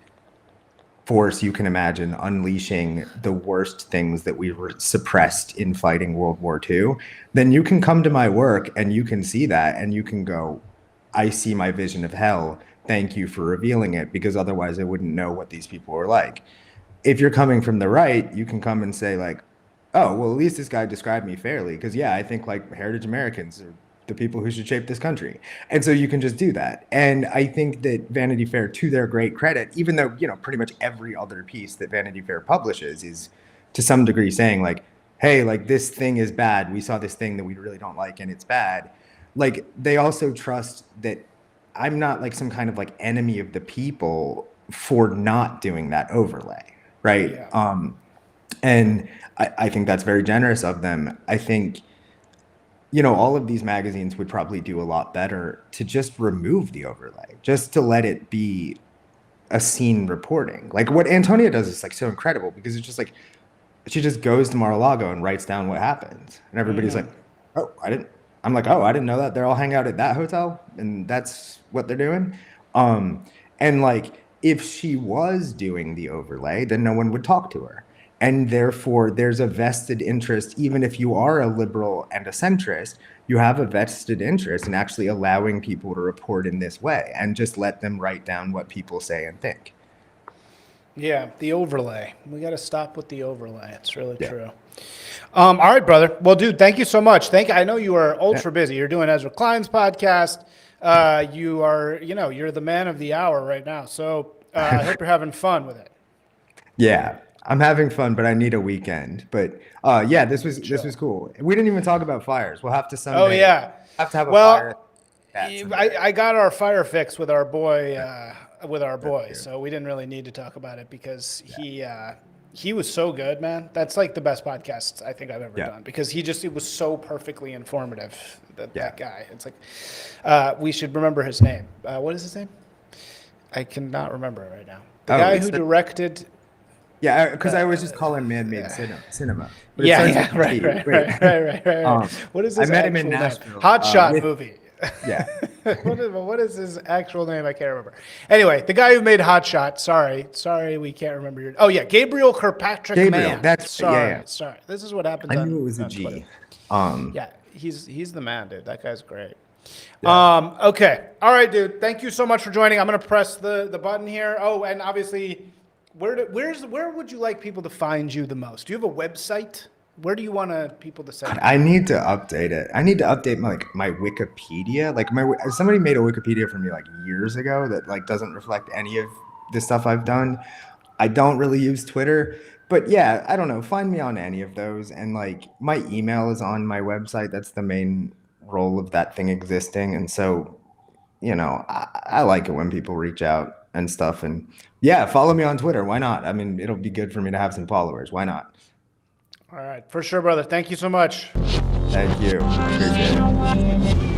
force you can imagine unleashing the worst things that we were suppressed in fighting World War II, then you can come to my work and you can see that and you can go, I see my vision of hell. Thank you for revealing it, because otherwise I wouldn't know what these people were like. If you're coming from the right, you can come and say like, oh, well, at least this guy described me fairly, because yeah, I think like heritage Americans are the people who should shape this country. And so you can just do that. And I think that Vanity Fair, to their great credit, even though, you know, pretty much every other piece that Vanity Fair publishes is to some degree saying like, hey, like this thing is bad. We saw this thing that we really don't like and it's bad. Like they also trust that I'm not like some kind of like enemy of the people for not doing that overlay. Right. Yeah. And I think that's very generous of them. I think, you know, all of these magazines would probably do a lot better to just remove the overlay, just to let it be a scene reporting. Like what Antonia does is like so incredible, because it's just like she just goes to Mar-a-Lago and writes down what happens, and everybody's like, "Oh, I didn't." I'm like, "Oh, I didn't know that. They're all hang out at that hotel, and that's what they're doing." And like if she was doing the overlay, then no one would talk to her. And therefore, there's a vested interest, even if you are a liberal and a centrist, you have a vested interest in actually allowing people to report in this way and just let them write down what people say and think. Yeah, the overlay. We got to stop with the overlay. It's really true. All right, brother. Well, dude, thank you so much. I know you are ultra busy. You're doing Ezra Klein's podcast. You are, you know, you're the man of the hour right now. So I hope you're having fun with it. Yeah. I'm having fun, but I need a weekend. But yeah, this was cool. We didn't even talk about fires. We'll have to someday. Oh yeah, have to have a fire. I got our fire fix with our boy. So we didn't really need to talk about it because he was so good, man. That's like the best podcast I think I've ever done, because it was so perfectly informative. That guy. It's like we should remember his name. What is his name? I cannot remember it right now. The guy who directed. Yeah, because I always just call him man-made cinema. But Right. What is his I met him actual in Nashville. name? Hot Shot movie. Yeah. What is his actual name? I can't remember. Anyway, the guy who made Hot Shot. Sorry, we can't remember your. Oh yeah, Gabriel Kirkpatrick Mann. That's sorry. This is what happens. I knew it was a G. Yeah, he's the man, dude. That guy's great. Yeah. Okay. All right, dude. Thank you so much for joining. I'm gonna press the button here. Oh, and obviously. Where would you like people to find you the most? Do you have a website? Where do you want people to send? I need to update it. I need to update my Wikipedia. Like somebody made a Wikipedia for me like years ago that like doesn't reflect any of the stuff I've done. I don't really use Twitter, but yeah, I don't know. Find me on any of those, and like my email is on my website. That's the main role of that thing existing, and so you know I like it when people reach out and stuff. And yeah, follow me on Twitter. Why not? I mean, it'll be good for me to have some followers. Why not? All right. For sure, brother. Thank you so much. Thank you. Appreciate it.